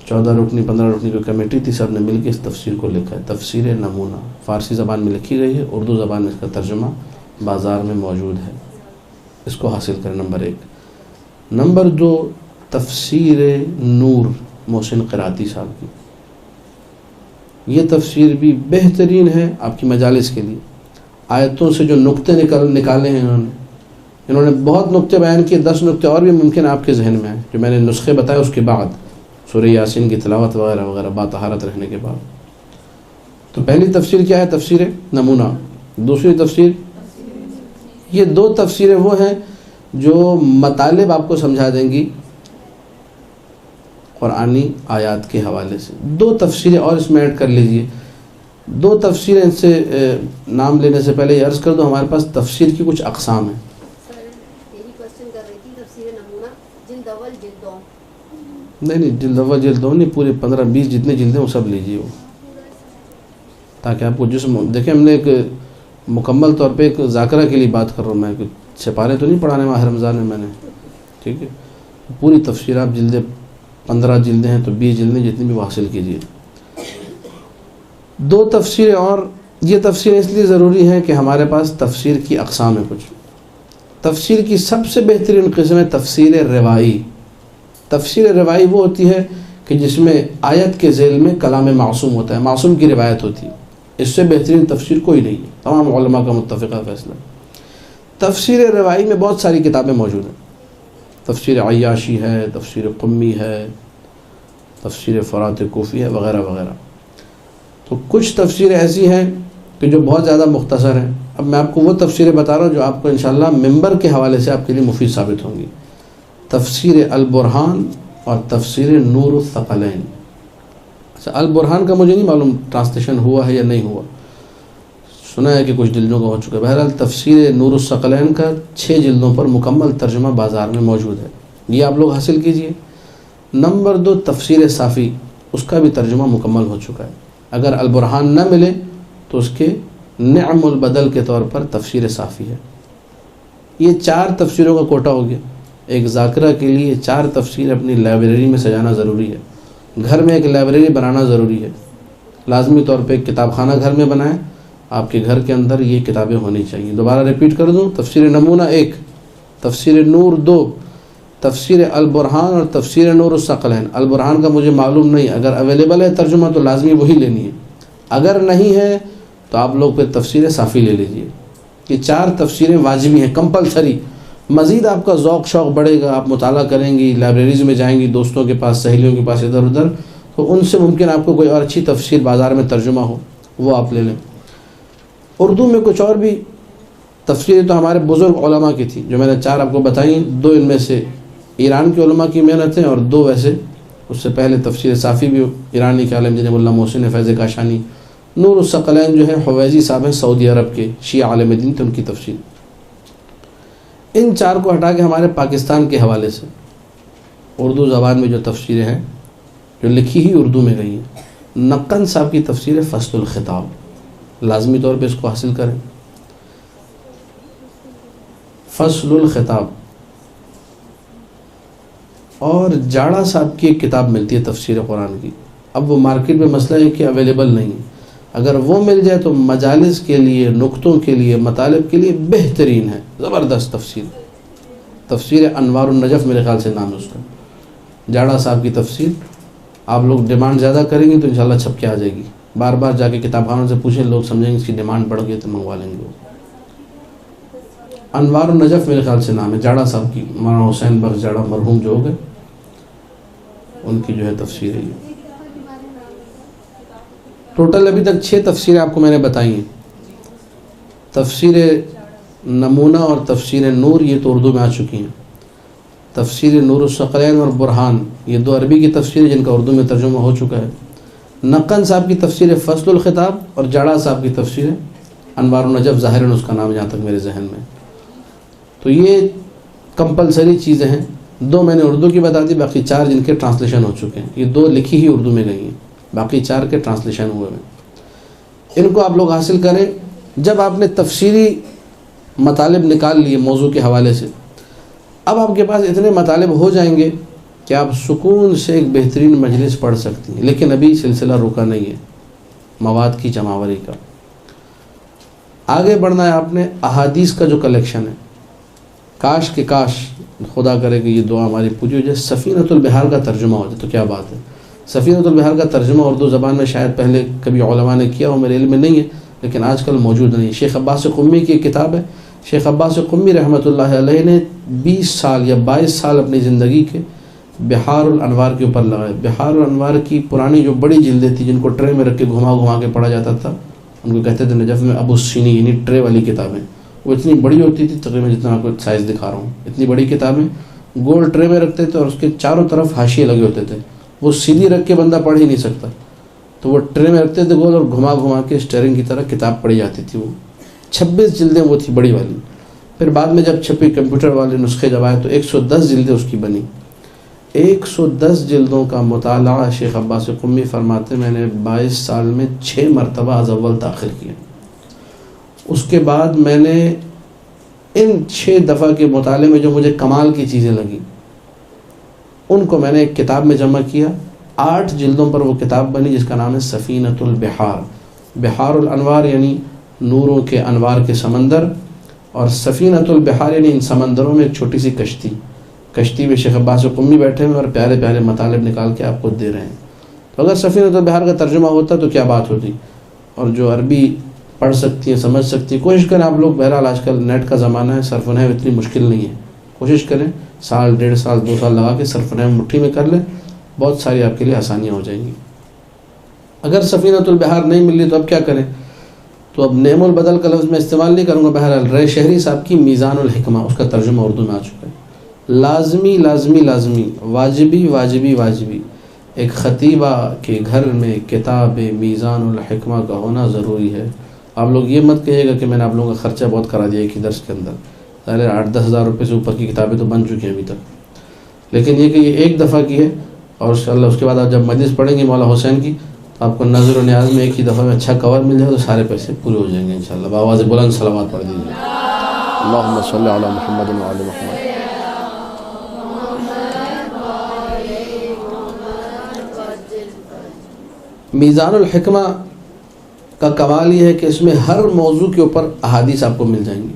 14 رکنی 15 رکنی کی کمیٹی تھی، سب نے مل کے اس تفسیر کو لکھا ہے۔ تفسیر نمونہ فارسی زبان میں لکھی گئی ہے، اردو زبان میں اس کا ترجمہ بازار میں موجود ہے، اس کو حاصل کریں نمبر 1۔ نمبر 2، تفسیر نور محسن قراتی صاحب کی، یہ تفسیر بھی بہترین ہے آپ کی مجالس کے لیے۔ آیتوں سے جو نقطے نکالے ہیں انہوں نے بہت نقطے بیان کیے، 10 نقطے اور بھی ممکن آپ کے ذہن میں ہیں جو میں نے نسخے بتائے اس کے بعد، سورہ یاسین کی تلاوت وغیرہ وغیرہ باطہارت رہنے کے بعد۔ تو پہلی تفسیر کیا ہے؟ تفسیر نمونہ۔ دوسری تفسیر، یہ 2 تفسیریں وہ ہیں جو مطالب آپ کو سمجھا دیں گی قرآنی آیات کے حوالے سے۔ 2 تفسیریں اور اس میں ایڈ کر لیجئے، 2 تفسیریں، ان سے نام لینے سے پہلے یہ عرض کر دو ہمارے پاس تفسیر کی کچھ اقسام ہیں۔ نہیں جلد اول جلد دو نہیں، پورے 15-20 جتنے جلدیں وہ سب لیجیے وہ، تاکہ آپ کو جسم دیکھیں۔ ہم نے ایک مکمل طور پہ ایک ذاکرہ کے لیے بات کر رہا ہوں میں، کچھ سپارے تو نہیں پڑھانے ماہ رمضان میں نے، ٹھیک ہے؟ پوری تفسیر آپ جلدیں 15 جلدیں ہیں تو 20 جلدیں جتنی بھی وہ حاصل کیجیے۔ 2 تفسیریں اور، یہ تفسیریں اس لیے ضروری ہیں کہ ہمارے پاس تفسیر کی اقسام ہیں کچھ۔ تفسیر کی سب سے بہترین قسم ہے تفسیر روائی۔ تفسیر روائی وہ ہوتی ہے کہ جس میں آیت کے ذیل میں کلام معصوم ہوتا ہے، معصوم کی روایت ہوتی ہے، اس سے بہترین تفسیر کوئی نہیں ہے، تمام علماء کا متفقہ فیصلہ۔ تفسیر روائی میں بہت ساری کتابیں موجود ہیں، تفسیر عیاشی ہے، تفسیر قمی ہے، تفسیر فرات کوفی ہے، وغیرہ وغیرہ۔ تو کچھ تفسیریں ایسی ہیں کہ جو بہت زیادہ مختصر ہیں۔ اب میں آپ کو وہ تفسیریں بتا رہا ہوں جو آپ کو انشاءاللہ ممبر کے حوالے سے آپ کے لیے مفید ثابت ہوں گی۔ تفسیر البرہان اور تفسیر نور الثقلین۔ اچھا، البرہان کا مجھے نہیں معلوم ٹرانسلیشن ہوا ہے یا نہیں ہوا، سنا ہے کہ کچھ جلدوں کا ہو چکا ہے۔ بہرحال تفسیر نور الثقلین کا 6 جلدوں پر مکمل ترجمہ بازار میں موجود ہے، یہ آپ لوگ حاصل کیجئے۔ نمبر 2، تفسیر صافی، اس کا بھی ترجمہ مکمل ہو چکا ہے۔ اگر البرہان نہ ملے تو اس کے نعم البدل کے طور پر تفسیر صافی ہے۔ یہ 4 تفسیروں کا کوٹا ہو گیا۔ ایک ذاکرہ کے لیے 4 تفسیر اپنی لائبریری میں سجانا ضروری ہے، گھر میں ایک لائبریری بنانا ضروری ہے، لازمی طور پہ ایک کتاب خانہ گھر میں بنائیں، آپ کے گھر کے اندر یہ کتابیں ہونی چاہیے۔ دوبارہ ریپیٹ کر دوں، تفسیر نمونہ 1، تفسیر نور 2، تفسیر البرہان اور تفسیر نور الثقلین۔ البرہان کا مجھے معلوم نہیں، اگر اویلیبل ہے ترجمہ تو لازمی وہی لینی ہے، اگر نہیں ہے تو آپ لوگ پھر تفسیر صافی لے لیجئے۔ یہ 4 تفسیریں واجبی ہیں، کمپلسری۔ مزید آپ کا ذوق شوق بڑھے گا، آپ مطالعہ کریں گی، لائبریریز میں جائیں گی، دوستوں کے پاس، سہیلیوں کے پاس، ادھر ادھر، تو ان سے ممکن آپ کو کوئی اور اچھی تفسیر بازار میں ترجمہ ہو، وہ آپ لے لیں۔ اردو میں کچھ اور بھی تفسیریں تو ہمارے بزرگ علماء کی تھی، جو میں نے 4 آپ کو بتائیں۔ 2 ان میں سے ایران کے علماء کی محنتیں، اور 2 ویسے اس سے پہلے تفسیر صافی بھی ایرانی کے عالم جناب اللہ محسن فیض کاشانی۔ نور الثقلین جو ہے حویزی صاحب ہیں سعودی عرب کے، شیعہ عالم دین تھے، ان کی تفسیر۔ ان 4 کو ہٹا کے ہمارے پاکستان کے حوالے سے اردو زبان میں جو تفسیریں ہیں جو لکھی ہی اردو میں گئی ہیں، نقن صاحب کی تفسیر ہے فصل الخطاب، لازمی طور پہ اس کو حاصل کریں۔ فصل الخطاب۔ اور جاڑا صاحب کی ایک کتاب ملتی ہے تفسیر قرآن کی، اب وہ مارکیٹ میں مسئلہ ہے کہ اویلیبل نہیں ہے، اگر وہ مل جائے تو مجالس کے لیے، نقطوں کے لیے، مطالب کے لیے بہترین ہے، زبردست تفسیر۔ تفسیر انوار النجف میرے خیال سے نام ہے اس کا، جاڑا صاحب کی تفسیر۔ آپ لوگ ڈیمانڈ زیادہ کریں گے تو انشاءاللہ چھپ کے آ جائے گی، بار بار جا کے کتاب خانوں سے پوچھیں، لوگ سمجھیں گے اس کی ڈیمانڈ بڑھ گئی تو منگوا لیں گے۔ انوار النجف میرے خیال سے نام ہے جاڑا صاحب کی، مولانا حسین بخش جاڑا مرحوم جو ہو گئے، ان کی جو ہے تفسیر ہے یہ ٹوٹل ابھی تک 6 تفسیریں آپ کو میں نے بتائی ہیں. تفسیر نمونہ اور تفسیر نور یہ تو اردو میں آ چکی ہیں. تفسیر نور الثقلین اور برہان یہ 2 عربی کی تفسیر جن کا اردو میں ترجمہ ہو چکا ہے. نقن صاحب کی تفسیر فصل الخطاب اور جاڑا صاحب کی تفسیر انوار النجف ظاہراً اس کا نام جہاں تک میرے ذہن میں. تو یہ کمپلسری چیزیں ہیں. 2 میں نے اردو کی بتا دی, باقی 4 جن کے ٹرانسلیشن ہو چکے ہیں. یہ 2 لکھی ہی اردو میں گئی ہیں, باقی 4 کے ٹرانسلیشن ہوئے ہیں. ان کو آپ لوگ حاصل کریں. جب آپ نے تفسیری مطالب نکال لیے موضوع کے حوالے سے, اب آپ کے پاس اتنے مطالب ہو جائیں گے کہ آپ سکون سے ایک بہترین مجلس پڑھ سکتی ہیں. لیکن ابھی سلسلہ رکا نہیں ہے مواد کی جمع کا. آگے بڑھنا ہے آپ نے. احادیث کا جو کلیکشن ہے, کاش کہ کاش خدا کرے کہ یہ دعا ہماری پوری ہو جائے, سفینۃ البحار کا ترجمہ ہو جائے تو کیا بات ہے. سفینۃ البحار کا ترجمہ اردو زبان میں شاید پہلے کبھی علماء نے کیا ہو, میرے علم میں نہیں ہے, لیکن آج کل موجود نہیں. شیخ عباس قمی کی ایک کتاب ہے. شیخ عباس قمی رحمۃ اللہ علیہ نے 20 سال یا 22 سال اپنی زندگی کے بحار الانوار کے اوپر لگائے. بحار الانوار کی پرانی جو بڑی جلدیں تھیں جن کو ٹرے میں رکھ کے گھما کے پڑھا جاتا تھا, ان کو کہتے تھے نجف میں ابو السینی, یعنی ٹرے والی کتابیں. وہ اتنی بڑی ہوتی تھی, تقریباً جتنا آپ کو سائز دکھا رہا ہوں, اتنی بڑی کتابیں گول ٹرے میں رکھتے تھے اور اس کے چاروں طرف حاشیے لگے ہوتے تھے. وہ سیدھی رکھ کے بندہ پڑھ ہی نہیں سکتا, تو وہ ٹرے میں رکھتے تھے گول اور گھما کے اسٹیئرنگ کی طرح کتاب پڑھی جاتی تھی. وہ 26 جلدیں وہ تھی بڑی والی. پھر بعد میں جب چھپی کمپیوٹر والے نسخے جب آئے تو 110 جلدیں اس کی بنی. 110 جلدوں کا مطالعہ شیخ عباس قمی فرماتے میں نے 22 سال میں 6 مرتبہ از اول تاخیر کیا. اس کے بعد میں نے ان 6 دفعہ کے مطالعے میں جو مجھے کمال کی چیزیں لگیں ان کو میں نے ایک کتاب میں جمع کیا. 8 جلدوں پر وہ کتاب بنی جس کا نام ہے سفینۃ البحار. بحار الانوار یعنی نوروں کے انوار کے سمندر, اور سفینۃ البحار یعنی ان سمندروں میں ایک چھوٹی سی کشتی میں شیخ عباس قمی بیٹھے ہوئے اور پیارے پیارے مطالب نکال کے آپ کو دے رہے ہیں. تو اگر سفینۃ البحار کا ترجمہ ہوتا تو کیا بات ہوتی. اور جو عربی پڑھ سکتی ہیں, سمجھ سکتی ہیں, کوشش کریں آپ لوگ. بہرحال آج کل نیٹ کا زمانہ ہے, صرف نحو اتنی مشکل نہیں ہے. کوشش کریں 1 1.5 سال 2 سال لگا کے صرف نحو مٹھی میں کر لیں, بہت ساری آپ کے لیے آسانیاں ہو جائیں گی. اگر سفینۃ البحار نہیں مل رہی تو اب کیا کریں. تو اب نعم البدل کا لفظ میں استعمال نہیں کروں گا. بہرحال رے شہری صاحب کی میزان الحکمہ, اس کا ترجمہ اردو میں آ چکا ہے. لازمی واجبی ایک خطیبہ کے گھر میں کتاب میزان الحکمہ کا ہونا ضروری ہے. آپ لوگ یہ مت کہیے گا کہ میں نے آپ لوگوں کا خرچہ بہت کرا دیا ایک ہی درس کے اندر. ظاہر 8-10 ہزار روپے سے اوپر کی کتابیں تو بن چکی ہیں ابھی تک, لیکن یہ کہ یہ ایک دفعہ کی ہے. اور انشاءاللہ اس کے بعد آپ جب مجلس پڑھیں گے مولا حسین کی تو آپ کو نظر و نیاز میں ایک ہی دفعہ میں اچھا کور مل جائے تو سارے پیسے پورے ہو جائیں گے انشاءاللہ. بآواز بلند صلوات پڑھ دیجیے. اللہم صلی علی محمد و علی محمد. میزان الحکمہ کا کمال یہ ہے کہ اس میں ہر موضوع کے اوپر احادیث آپ کو مل جائیں گی.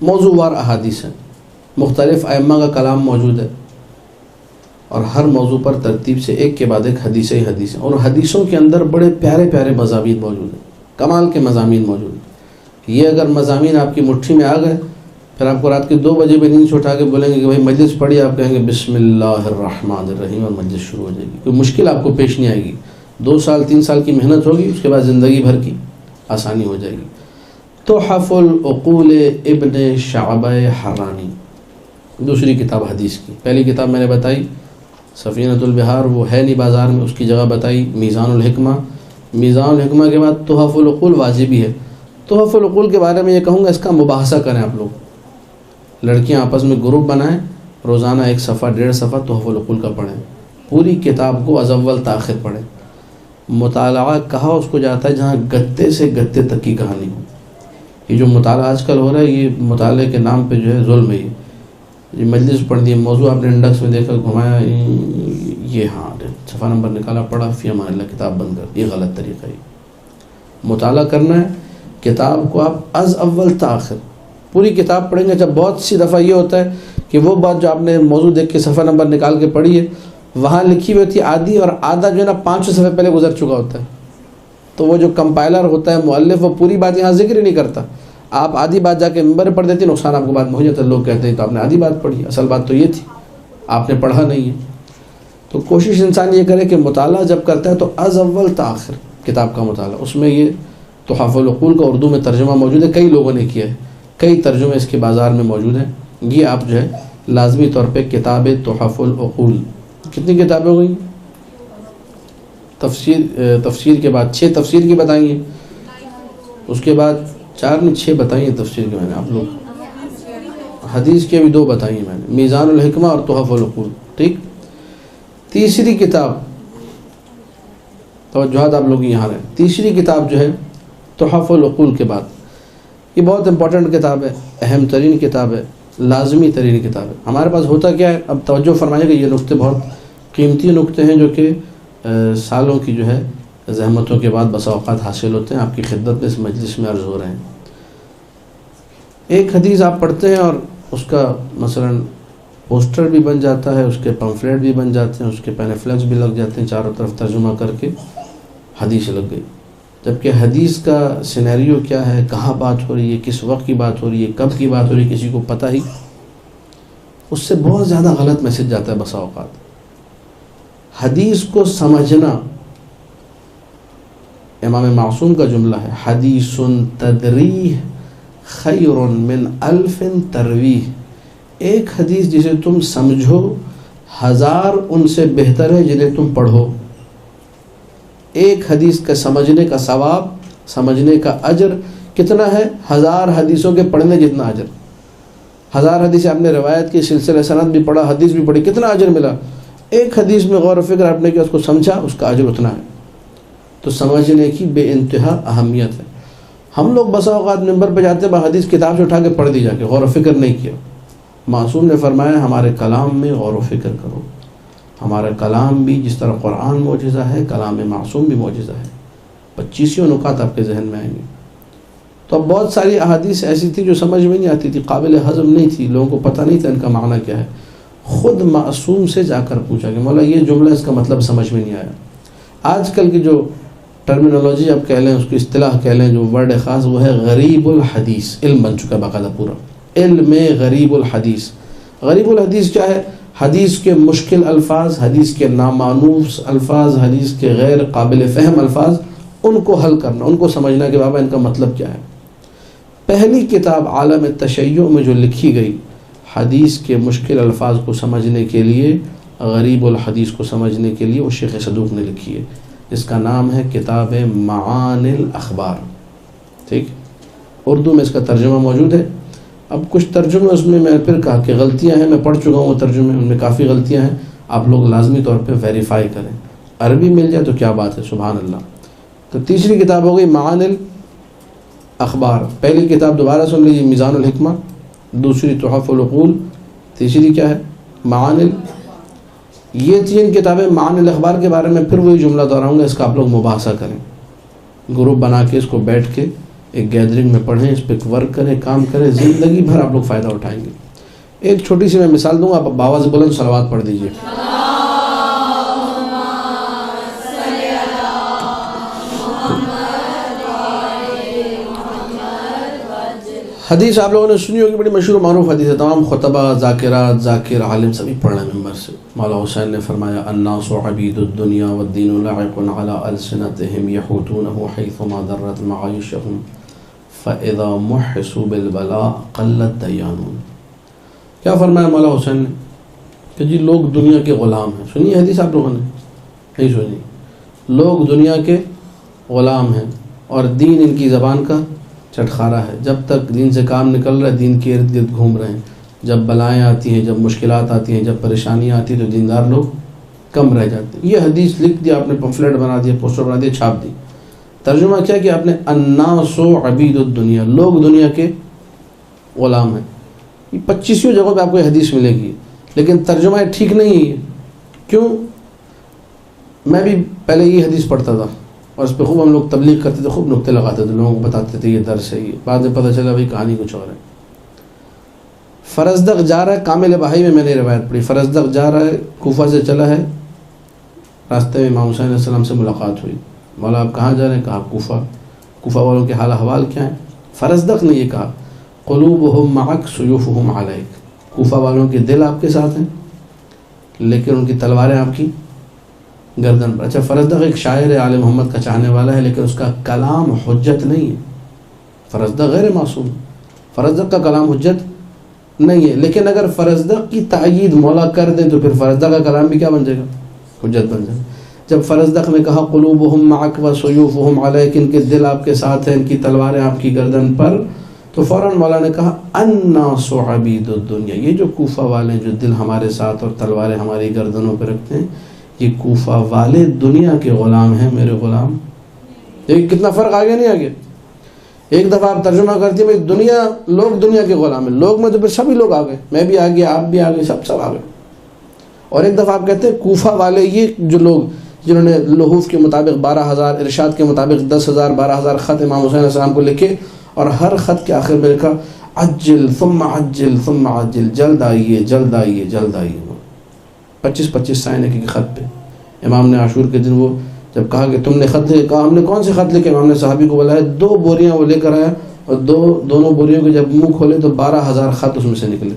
موضوع وار احادیث ہیں, مختلف ائمہ کا کلام موجود ہے, اور ہر موضوع پر ترتیب سے ایک کے بعد ایک حدیث ہی حدیث ہیں. اور حدیثوں کے اندر بڑے پیارے پیارے مضامین موجود ہیں, کمال کے مضامین موجود ہیں. یہ اگر مضامین آپ کی مٹھی میں آ گئے, پھر آپ کو رات کے 2 بجے بھی نیند سے اٹھا کے بولیں گے کہ بھائی مجلس پڑھی, آپ کہیں گے بسم اللہ الرحمن الرحیم اور مجلس شروع ہو جائے گی. کوئی مشکل آپ کو پیش نہیں آئے گی. 2 سال 3 سال کی محنت ہوگی, اس کے بعد زندگی بھر کی آسانی ہو جائے گی. تحف العقول ابن شعبہ حرانی دوسری کتاب حدیث کی. پہلی کتاب میں نے بتائی سفینۃ البحار, وہ ہے نہیں بازار میں, اس کی جگہ بتائی میزان الحکمہ. میزان الحکمہ کے بعد تحف العقول واجبی ہے. تحف العقول کے بارے میں یہ کہوں گا اس کا مباحثہ کریں آپ لوگ, لڑکیاں آپس میں گروپ بنائیں, روزانہ 1 صفحہ 1.5 صفحہ تحف العقول کا پڑھیں. پوری کتاب کو از اول تاخر پڑھیں. مطالعہ کہا اس کو جاتا ہے جہاں گتے سے گتے تک کی کہانی ہو. یہ جو مطالعہ آج کل ہو رہا ہے یہ مطالعے کے نام پہ جو ہے ظلم ہے. یہ مجلس پڑھ دی, موضوع آپ نے انڈیکس میں دیکھا, گھمایا, یہ ہاں صفحہ نمبر نکالا, پڑھا, فی امان اللہ, کتاب بند کر. یہ غلط طریقہ ہے. مطالعہ کرنا ہے کتاب کو آپ از اول تاخر پوری کتاب پڑھیں گے. جب بہت سی دفعہ یہ ہوتا ہے کہ وہ بات جو آپ نے موضوع دیکھ کے صفحہ نمبر نکال کے پڑھی ہے وہاں لکھی ہوئی ہوتی ہے آدھی, اور آدھا جو ہے نا 500 صفحے پہلے گزر چکا ہوتا ہے. تو وہ جو کمپائلر ہوتا ہے مؤلف, وہ پوری بات یہاں ذکر ہی نہیں کرتا. آپ آدھی بات جا کے ممبر پڑھ دیتے, نقصان آپ کو بعد میں ہو جاتا ہے. لوگ کہتے ہیں تو آپ نے آدھی بات پڑھی, اصل بات تو یہ تھی, آپ نے پڑھا نہیں ہے. تو کوشش انسان یہ کرے کہ مطالعہ جب کرتا ہے تو از اول تا آخر کتاب کا مطالعہ. اس میں یہ تحف العقول کا اردو میں ترجمہ موجود ہے، کئی لوگوں نے کیا ہے، کئی ترجمے اس کے بازار میں موجود ہیں. یہ آپ جو ہے لازمی طور پہ کتاب تحف العقول. کتنی کتابیں ہو گئی؟ تفسیر کے بعد 6 تفسیر کی بتائیں گے، اس کے بعد 4 نہیں 6 بتائیں تفسیر کے. میں نے آپ لوگ حدیث کے بھی 2 بتائیں میں نے، میزان الحکمہ اور تحف العقول. ٹھیک. تیسری کتاب، توجہات آپ لوگ یہاں رہیں، تیسری کتاب جو ہے تحف العقول کے بعد، یہ بہت امپورٹنٹ کتاب ہے، اہم ترین کتاب ہے، لازمی ترین کتاب ہے. ہمارے پاس ہوتا کیا ہے، اب توجہ فرمائیے کہ یہ نقطے بہت قیمتی نقطے ہیں جو کہ سالوں کی جو ہے زحمتوں کے بعد بسا اوقات حاصل ہوتے ہیں. آپ کی خدمت میں اس مجلس میں عرض ہو رہے ہیں. ایک حدیث آپ پڑھتے ہیں اور اس کا مثلا پوسٹر بھی بن جاتا ہے، اس کے پمفلیٹ بھی بن جاتے ہیں، اس کے پینفلیکس بھی لگ جاتے ہیں، چاروں طرف ترجمہ کر کے حدیث لگ گئی. جبکہ حدیث کا سینیریو کیا ہے، کہاں بات ہو رہی ہے، کس وقت کی بات ہو رہی ہے، کب کی بات ہو رہی ہے، کسی کو پتہ ہی. اس سے بہت زیادہ غلط میسج جاتا ہے بسا اوقات. حدیث کو سمجھنا، امام معصوم کا جملہ ہے، حدیث تدریح خیر من 1000 ترویح. ایک حدیث جسے تم سمجھو 1000 ان سے بہتر ہے جنہیں تم پڑھو. ایک حدیث کا سمجھنے کا ثواب، سمجھنے کا اجر کتنا ہے؟ 1000 حدیثوں کے پڑھنے جتنا اجر. 1000 حدیث آپ نے روایت کی، سلسلہ سند بھی پڑھا، حدیث بھی پڑھی، کتنا اجر ملا؟ ایک حدیث میں غور و فکر آپ نے کیا، اس کو سمجھا، اس کا اجر اتنا ہے. تو سمجھنے کی بے انتہا اہمیت ہے. ہم لوگ بسا اوقات منبر پہ جاتے ہیں، حدیث کتاب سے اٹھا کے پڑھ دی جا کے، غور و فکر نہیں کیا. معصوم نے فرمایا ہمارے کلام میں غور و فکر کرو. ہمارا کلام بھی جس طرح قرآن معجزہ ہے، کلام معصوم بھی معجزہ ہے. 25 نکات آپ کے ذہن میں آئیں گے. تو اب بہت ساری احادیث ایسی تھی جو سمجھ میں نہیں آتی تھی، قابل ہضم نہیں تھی، لوگوں کو پتہ نہیں تھا ان کا معنی کیا ہے. خود معصوم سے جا کر پوچھا کہ مولا یہ جملہ اس کا مطلب سمجھ میں نہیں آیا. آج کل کی جو ٹرمینالوجی آپ کہہ لیں، اس کی اصطلاح کہہ لیں، جو ورڈ خاص، وہ ہے غریب الحدیث. علم بن چکا باقاعدہ پورا علم غریب الحدیث. غریب الحدیث کیا ہے؟ حدیث کے مشکل الفاظ، حدیث کے نامانوس الفاظ، حدیث کے غیر قابل فہم الفاظ، ان کو حل کرنا، ان کو سمجھنا کہ بابا ان کا مطلب کیا ہے. پہلی کتاب عالم تشیع میں جو لکھی گئی حدیث کے مشکل الفاظ کو سمجھنے کے لیے، غریب الحدیث کو سمجھنے کے لیے، وہ شیخ صدوق نے لکھی ہے، جس کا نام ہے کتاب معانی الاخبار. ٹھیک. اردو میں اس کا ترجمہ موجود ہے. اب کچھ ترجمے اس میں پھر کہا کہ غلطیاں ہیں، میں پڑھ چکا ہوں وہ ترجمے، ان میں کافی غلطیاں ہیں. آپ لوگ لازمی طور پہ ویریفائی کریں. عربی مل جائے تو کیا بات ہے، سبحان اللہ. تو تیسری کتاب ہو گئی معانی الاخبار. پہلی کتاب دوبارہ سن لیجیے، میزان الحکمہ. دوسری تحف العقول. تیسری کیا ہے؟ معانی. یہ 3 کتابیں. معانی الاخبار کے بارے میں پھر وہی جملہ دہراؤں گا، اس کا آپ لوگ مباحثہ کریں، گروپ بنا کے اس کو بیٹھ کے ایک گیدرنگ میں پڑھیں، اس پہ ورک کریں، کام کریں، زندگی بھر آپ لوگ فائدہ اٹھائیں گے. ایک چھوٹی سی میں مثال دوں گا، آپ باواز بلند صلوات پڑھ دیجیے. حدیث آپ لوگوں نے سنی ہوگی، بڑی مشہور و معروف حدیث ہے. تمام خطبہ، ذاکرات، ذاکر، عالم سبھی پڑھ رہے ہیں ممبر سے. مولا حسین نے فرمایا الناس عبید الدنیا والدین لاعق علی السنتهم یحوتونه حیثما درت معایشهم فاذا محسوا بالبلاء قلت دیانون. کیا فرمایا مولا حسین نے کہ جی لوگ دنیا کے غلام ہیں. سنیے حدیث آپ لوگوں نے؟ نہیں سنی. لوگ دنیا کے غلام ہیں اور دین ان کی زبان کا چٹخارا ہے. جب تک دین سے کام نکل رہا ہے، دین کے ارد گرد گھوم رہے ہیں. جب بلائیں آتی ہیں، جب مشکلات آتی ہیں، جب پریشانیاں آتی ہیں، تو دیندار لوگ کم رہ جاتے ہیں. یہ حدیث لکھ دیا آپ نے، پمفلیٹ بنا دیا، پوسٹر بنا دیا، چھاپ دی. ترجمہ کیا کہ آپ نے الناس عبید الدنیا، لوگ دنیا کے غلام ہیں. یہ 25 جگہوں پہ آپ کو یہ حدیث ملے گی، لیکن ترجمہ ٹھیک نہیں ہے. کیوں؟ میں بھی پہلے یہ حدیث پڑھتا تھا اور اس پہ خوب ہم لوگ تبلیغ کرتے تھے، خوب نقطے لگاتے تھے، لوگوں کو بتاتے تھے یہ درس ہے. یہ بعد میں پتہ چلا بھائی کہانی کچھ اور ہے. فرزدق جا رہا ہے، کامل بہائی میں نے روایت پڑھی. فرزدق جا رہا ہے، کوفہ سے چلا ہے، راستے میں امام حسین علیہ السلام سے ملاقات ہوئی. مولا آپ کہاں جا رہے ہیں؟ کہا کوفہ. کوفہ والوں کے حال احوال کیا ہیں؟ فرزدق نے یہ کہا قلوبہم معک سیوفہم علیک. کوفہ والوں کے دل آپ کے ساتھ ہیں لیکن ان کی تلواریں آپ کی گردن پر. اچھا فرزدق ایک شاعر ہے، آل محمد کا چاہنے والا ہے، لیکن اس کا کلام حجت نہیں ہے. فرزدق غیر معصوم، فرزدق کا کلام حجت نہیں ہے، لیکن اگر فرزدق کی تائید مولا کر دیں تو پھر فرزدق کا کلام بھی کیا بن جائے گا؟ حجت بن جائے گا. جب فرزدق نے کہا قلوبہم معک و سیوفہم علیک، ان کے دل آپ کے ساتھ ہیں، ان کی تلواریں آپ کی گردن پر، تو فوراً مولا نے کہا الناس عبید الدنیا، یہ جو کوفہ والے جو دل ہمارے ساتھ اور تلواریں ہماری گردنوں پہ رکھتے ہیں، یہ کوفہ والے دنیا کے غلام ہیں، میرے غلام. دیکھیں کتنا فرق آگے نہیں آگے. ایک دفعہ آپ ترجمہ کرتی ہیں دنیا، لوگ دنیا کے غلام ہیں، لوگ میں تو پھر سبھی لوگ آ گئے، میں بھی آ گیا، آپ بھی آ گئے، سب آ گئے. اور ایک دفعہ آپ کہتے ہیں کوفہ والے، یہ جو لوگ جنہوں نے لحوف کے مطابق 12,000، ارشاد کے مطابق 10,000 12,000 خط امام حسین علیہ السلام کو لکھے، اور ہر خط کے آخر میں لکھا عجل ثم عجل ثم عجل، جلد آئیے جلد آئیے جلد آئیے. 25 سائن ایک خط پہ. امام نے عاشور کے دن وہ جب کہا کہ تم نے خط لکھے، کہا ہم نے کون سے خط لکھے؟ امام نے صحابی کو بلایا، 2 بوریاں وہ لے کر آیا، اور دونوں بوریوں کے جب منہ کھولے تو 12,000 خط اس میں سے نکلے.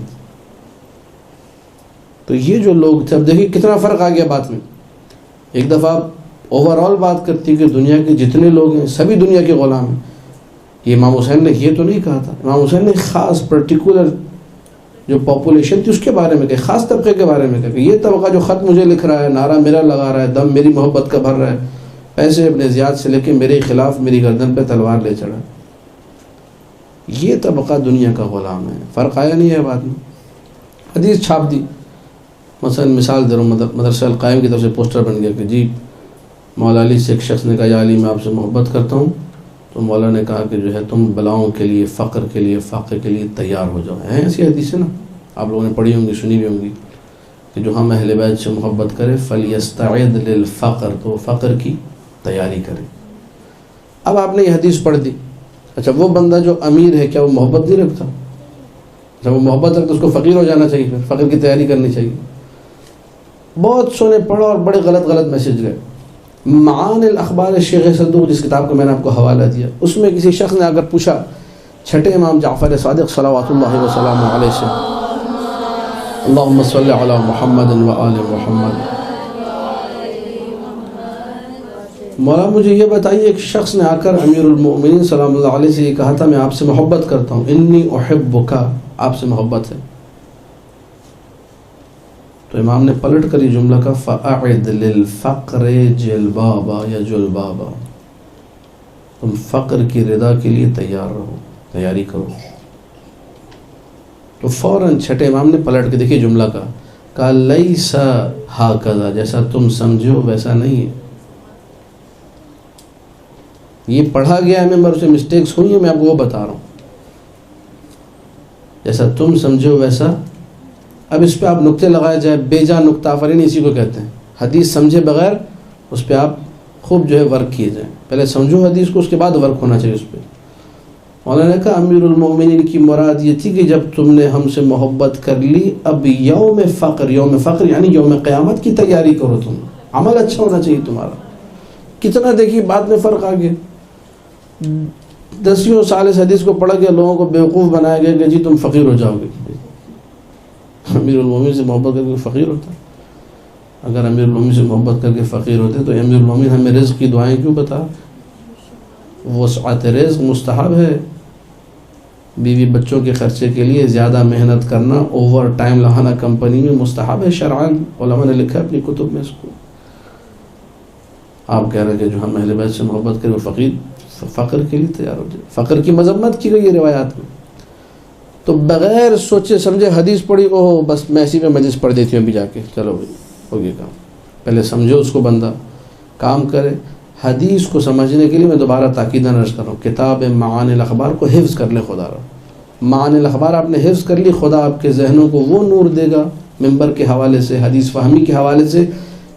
تو یہ جو لوگ تھے، اب دیکھیے کتنا فرق آ گیا بات میں. ایک دفعہ اوور آل بات کرتی کہ دنیا کے جتنے لوگ ہیں سبھی دنیا کے غلام ہیں. یہ امام حسین نے یہ تو نہیں کہا تھا، امام حسین نے خاص پرٹیکولر جو پاپولیشن تھی اس کے بارے میں کہا، خاص طبقے کے بارے میں کہا کہ یہ طبقہ جو خط مجھے لکھ رہا ہے، نعرہ میرا لگا رہا ہے، دم میری محبت کا بھر رہا ہے، پیسے اپنے زیاد سے لے کے میرے خلاف میری گردن پہ تلوار لے چڑھا، یہ طبقہ دنیا کا غلام ہے. فرق آیا نہیں ہے بات میں. حدیث چھاپ دی، مثال دے رہا ہوں، مدرسہ القائم کی طرف سے پوسٹر بن گیا کہ جی مولا علی سے ایک شخص نے کہا یا علی میں آپ سے محبت کرتا ہوں، تو مولا نے کہا کہ جو ہے تم بلاؤں کے لیے، فقر کے لیے، فاقے کے لیے تیار ہو جاؤ. ہیں ایسی حدیث ہے نا، آپ لوگوں نے پڑھی ہوں گی، سنی بھی ہوں گی کہ جو ہم اہل بیت سے محبت کرے فلیستعد للفقر، تو فقر کی تیاری کرے. اب آپ نے یہ حدیث پڑھ دی. اچھا وہ بندہ جو امیر ہے کیا وہ محبت نہیں رکھتا؟ جب وہ محبت رکھتا اس کو فقیر ہو جانا چاہیے، پھر فقر کی تیاری کرنی چاہیے. بہت سونے پڑھا اور بڑے غلط میسج گئے. معانی الاخبار شیخ صدوق، جس کتاب کا میں نے آپ کو حوالہ دیا، اس میں کسی شخص نے اگر پوچھا چھٹے امام جعفر صادق صلوات اللہ وسلام علیہ سے، اللہم صلی علی محمد و آل محمد، مولا مجھے یہ بتائیے ایک شخص نے آ کر امیر المؤمنین سلام اللہ علیہ سے یہ کہا تھا میں آپ سے محبت کرتا ہوں، انی احبک، آپ سے محبت ہے. تو امام نے پلٹ کر یہ جملہ کہا فَأَعِدْ لِلْفَقْرِ جِلْبَابًا یا جُلْبَابًا، تم فقر کی رضا کے لیے تیار رہو، تیاری کرو. تو فوراً چھٹے امام نے پلٹ کے دیکھیے جملہ کہا لَيْسَ هَكَذَا، جیسا تم سمجھو ویسا نہیں ہے. یہ پڑھا گیا ہے، میں اسے مسٹیکس ہوئی ہیں، میں آپ کو وہ بتا رہا ہوں. جیسا تم سمجھو ویسا. اب اس پہ آپ نقطے لگائے جائے، بے جا نقطہ آفرین اسی کو کہتے ہیں. حدیث سمجھے بغیر اس پہ آپ خوب جو ہے ورک کیے جائیں. پہلے سمجھو حدیث کو، اس کے بعد ورک ہونا چاہیے اس پہ. مولانا نے کہا امیر المومنین کی مراد یہ تھی کہ جب تم نے ہم سے محبت کر لی، اب یوم فقر یعنی یوم قیامت کی تیاری کرو. تم عمل اچھا ہونا چاہیے تمہارا. کتنا دیکھیے بات میں فرق آ گیا. 10 سال اس حدیث کو پڑھا گیا، لوگوں کو بیوقوف بنایا گیا کہ جی تم فقیر ہو جاؤ گے. امیر المومنین سے محبت کر کے فقیر ہوتا؟ اگر امیر المومنین سے محبت کر کے فقیر ہوتے تو امیر المومنین ہمیں رزق کی دعائیں کیوں بتا؟ وسعت رزق مستحب ہے. بیوی بچوں کے خرچے کے لیے زیادہ محنت کرنا، اوور ٹائم لگانا کمپنی میں مستحب ہے شرعاً، علماء نے لکھا ہے اپنی کتب میں اس کو. آپ کہہ رہے ہیں کہ جو ہم اہل بیت سے محبت کرے وہ فقر کے لیے تیار ہو جائے. فقر کی مذمت کی گئی ہے روایات میں. تو بغیر سوچے سمجھے حدیث پڑھی، اوہ بس میں اسی پہ مجلس پڑھ دیتی ہوں ابھی جا کے، چلو بھائی ہو گیا کام. پہلے سمجھو اس کو، بندہ کام کرے. حدیث کو سمجھنے کے لیے میں دوبارہ تاکیداً عرض کر رہا ہوں، کتاب معانی الاخبار کو حفظ کر لے. خدا رہا معانی الاخبار آپ نے حفظ کر لی، خدا آپ کے ذہنوں کو وہ نور دے گا منبر کے حوالے سے، حدیث فہمی کے حوالے سے،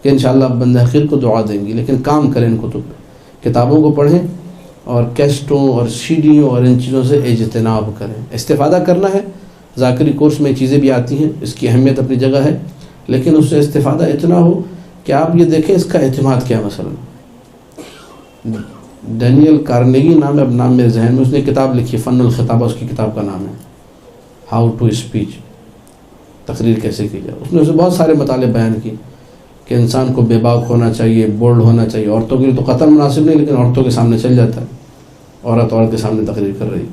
کہ انشاءاللہ آپ بندہ خیر کو دعا دیں گی. لیکن کام کریں ان کتب پہ، کتابوں کو پڑھیں اور کیسٹوں اور سیڈیوں اور ان چیزوں سے اجتناب کریں. استفادہ کرنا ہے، ذاکری کورس میں چیزیں بھی آتی ہیں، اس کی اہمیت اپنی جگہ ہے، لیکن اس سے استفادہ اتنا ہو کہ آپ یہ دیکھیں اس کا اعتماد کیا. مثلا ڈینیل کارنیگی نام ہے، اب نام میرے ذہن میں، اس نے کتاب لکھی فن الخطابہ، اس کی کتاب کا نام ہے ہاؤ ٹو اسپیچ. تقریر کیسے کی جائے. اس نے اسے بہت سارے مطالب بیان کی کہ انسان کو بے باک ہونا چاہیے, بولڈ ہونا چاہیے. عورتوں کے لیے تو قطر مناسب نہیں, لیکن عورتوں کے سامنے چل جاتا ہے, عورت کے سامنے تقریر کر رہی.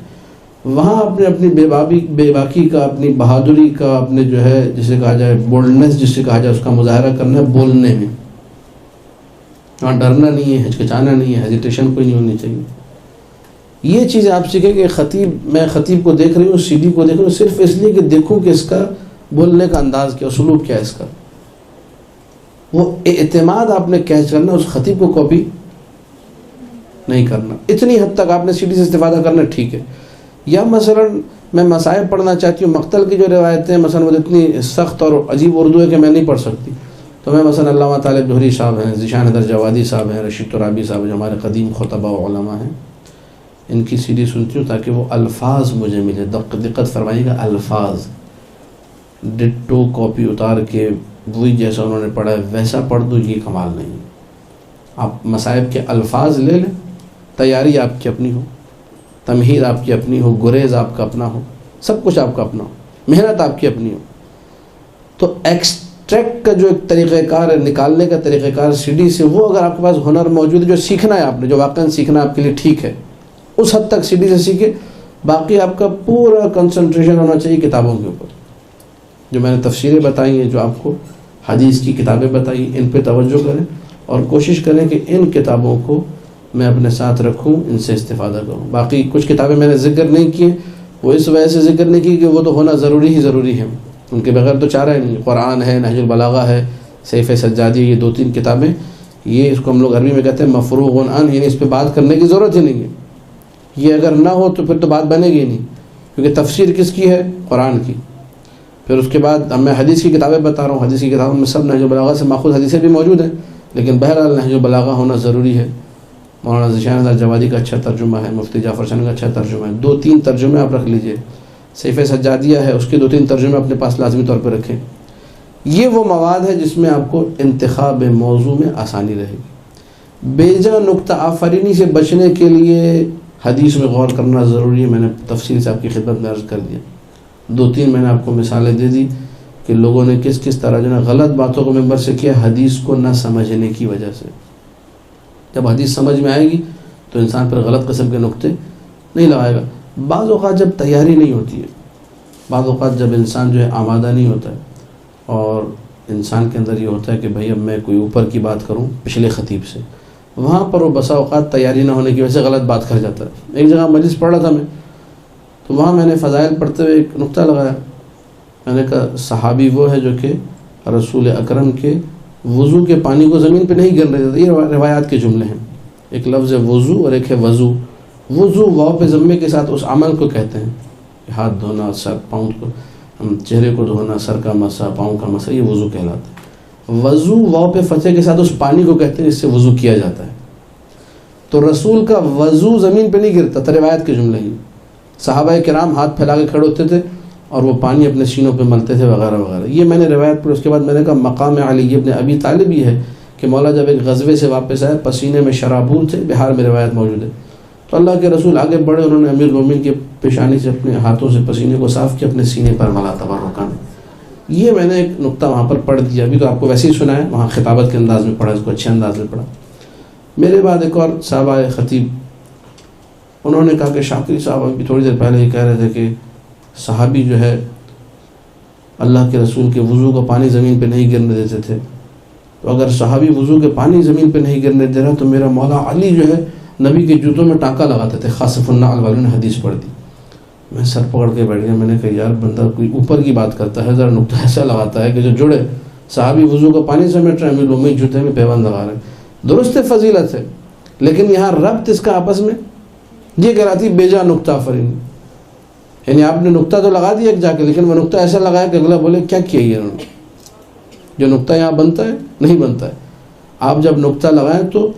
وہاں اپنی بے باکی کا, اپنی بہادری کا, اپنے جو ہے جسے کہا جائے بولڈنس جسے کہا جائے, اس کا مظاہرہ کرنا ہے بولنے میں. وہاں ڈرنا نہیں ہے, ہچکچانا نہیں ہے, ہیزیٹیشن کوئی نہیں ہونی چاہیے. یہ چیزیں آپ سیکھیں کہ میں خطیب کو دیکھ رہی ہوں, سی ڈی کو دیکھ رہی ہوں صرف اس لیے کہ دیکھوں کہ اس کا بولنے کا انداز کیا, اسلوب کیا ہے اس کا. وہ اعتماد آپ نے کیچ کرنا, اس خطیب کو کاپی نہیں کرنا. اتنی حد تک آپ نے سی ڈی سے استفادہ کرنا ٹھیک ہے. یا مثلا میں مصائب پڑھنا چاہتی ہوں, مقتل کی جو روایتیں ہیں مثلا وہ اتنی سخت اور عجیب اردو ہے کہ میں نہیں پڑھ سکتی, تو میں مثلا علامہ طالب جوہری صاحب ہیں, ذیشان حیدر جوادی صاحب ہیں, رشید ترابی صاحب جو ہمارے قدیم خطبہ و علماء ہیں, ان کی سی ڈی سنتی ہوں تاکہ وہ الفاظ مجھے ملے. دقت فرمائیے گا, الفاظ ڈٹو کاپی اتار کے وہی جیسا انہوں نے پڑھا ہے ویسا پڑھ دو, یہ کمال نہیں. آپ مصائب کے الفاظ لے لیں, تیاری آپ کی اپنی ہو, تمہید آپ کی اپنی ہو, گریز آپ کا اپنا ہو, سب کچھ آپ کا اپنا ہو, محنت آپ کی اپنی ہو. تو ایکسٹریکٹ کا جو ایک طریقہ کار ہے, نکالنے کا طریقہ کار سی ڈی سے, وہ اگر آپ کے پاس ہنر موجود ہے, جو سیکھنا ہے آپ نے, جو واقعاً سیکھنا آپ کے لیے ٹھیک ہے, اس حد تک سی ڈی سے سیکھے. باقی آپ کا پورا کنسنٹریشن ہونا چاہیے کتابوں کے اوپر. جو میں نے تفسیریں بتائی ہیں, جو آپ کو حدیث کی کتابیں بتائی, ان پہ توجہ کریں اور کوشش کریں کہ ان کتابوں کو میں اپنے ساتھ رکھوں, ان سے استفادہ کروں. باقی کچھ کتابیں میں نے ذکر نہیں کیے, وہ اس وجہ سے ذکر نہیں کی کہ وہ تو ہونا ضروری ہے, ان کے بغیر تو چارہ ہی نہیں. قرآن ہے, نہج البلاغہ ہے, سیف سجادی, یہ 2-3 کتابیں, یہ اس کو ہم لوگ عربی میں کہتے ہیں مفروغ عن, یعنی اس پہ بات کرنے کی ضرورت ہی نہیں ہے. یہ اگر نہ ہو تو پھر تو بات بنے گی نہیں, کیونکہ تفسیر کس کی ہے؟ قرآن کی. پھر اس کے بعد میں حدیث کی کتابیں بتا رہا ہوں, حدیث کی کتابوں میں سب نہج البلاغہ سے ماخوذ حدیثیں بھی موجود ہیں, لیکن بہرحال نہج البلاغہ ہونا ضروری ہے. مولانا ذیشان حیدر جوادی کا اچھا ترجمہ ہے, مفتی جعفر شاہ کا اچھا ترجمہ ہے, 2-3 ترجمے آپ رکھ لیجئے. سیف سجادیہ ہے, اس کے 2-3 ترجمے اپنے پاس لازمی طور پہ رکھیں. یہ وہ مواد ہے جس میں آپ کو انتخاب موضوع میں آسانی رہے گی. بیجا نکتہ آفرینی سے بچنے کے لیے حدیث میں غور کرنا ضروری ہے. میں نے تفصیل سے آپ کی خدمت میں عرض کر دیا. 2-3 میں نے آپ کو مثالیں دے دی کہ لوگوں نے کس طرح جو ہے غلط باتوں کو ممبر سے کیا, حدیث کو نہ سمجھنے کی وجہ سے. جب حدیث سمجھ میں آئے گی تو انسان پر غلط قسم کے نکتے نہیں لگائے گا. بعض اوقات جب تیاری نہیں ہوتی ہے, بعض اوقات جب انسان جو ہے آمادہ نہیں ہوتا ہے, اور انسان کے اندر یہ ہوتا ہے کہ بھئی اب میں کوئی اوپر کی بات کروں پچھلے خطیب سے, وہاں پر وہ بسا اوقات تیاری نہ ہونے کی وجہ سے غلط بات کر جاتا ہے. ایک جگہ مجلس پڑھ رہا تھا میں, تو وہاں میں نے فضائل پڑھتے ہوئے ایک نکتہ لگایا. میں نے کہا صحابی وہ ہے جو کہ رسول اکرم کے وضو کے پانی کو زمین پہ نہیں گرنے دیتے. یہ روایات کے جملے ہیں. ایک لفظ ہے وضو اور ایک ہے وضو. وضو واو پہ ضمے کے ساتھ اس عمل کو کہتے ہیں, ہاتھ دھونا, سر پاؤں کو, چہرے کو دھونا, سر کا مسا, پاؤں کا مسا, یہ وضو کہلاتا ہے. وضو واو پہ فتح کے ساتھ اس پانی کو کہتے ہیں, اس سے وضو کیا جاتا ہے. تو رسول کا وضو زمین پہ نہیں گرتا تھا, روایت کے جملے ہی. صحابہ کرام ہاتھ پھیلا کے کھڑے ہوتے تھے اور وہ پانی اپنے سینوں پہ ملتے تھے وغیرہ وغیرہ. یہ میں نے روایت پڑھی. اس کے بعد میں نے کہا مقام علی ابن ابی طالب یہ ہے کہ مولا جب ایک غزوے سے واپس آئے, پسینے میں شرابور تھے, بہار میں روایت موجود ہے, تو اللہ کے رسول آگے بڑھے, انہوں نے امیر المومنین کے پیشانی سے اپنے ہاتھوں سے پسینے کو صاف کیا, اپنے سینے پر ملا تبرکاً. یہ میں نے ایک نقطہ وہاں پر پڑھ دیا. ابھی تو آپ کو ویسے ہی سنا ہے, وہاں خطابت کے انداز میں پڑھا, اس کو اچھے انداز میں پڑھا. میرے بعد ایک اور صاحب آئے خطیب, انہوں نے کہا کہ شاکری صاحب ابھی تھوڑی دیر پہلے یہ کہہ رہے تھے کہ صحابی جو ہے اللہ کے رسول کے وضو کا پانی زمین پہ نہیں گرنے دیتے تھے, تو اگر صحابی وضو کے پانی زمین پہ نہیں گرنے دے رہا تو میرا مولا علی جو ہے نبی کے جوتوں میں ٹانکا لگاتے تھے. خاصف النعل والوں نے حدیث پڑھ دی. میں سر پکڑ کے بیٹھ گیا. میں نے کہا یار بندہ کوئی اوپر کی بات کرتا ہے, ذرا نقطہ ایسا لگاتا ہے کہ جو جڑے. صحابی وضو کا پانی سمیٹ رہے ہیں, امیر المومنین جوتے میں پیوند لگا رہے ہیں. درست فضیلت ہے, لیکن یہاں ربط اس کا آپس میں یہ کہلاتی بیجا نقطہ آفرینی. یعنی آپ نے نقطہ تو لگا دیا ایک جا کے, لیکن وہ نقطہ ایسا لگایا کہ اگلا بولے کیا کیا یہ انہوں نے. جو نقطہ یہاں بنتا ہے نہیں بنتا ہے. آپ جب نقطہ لگائیں تو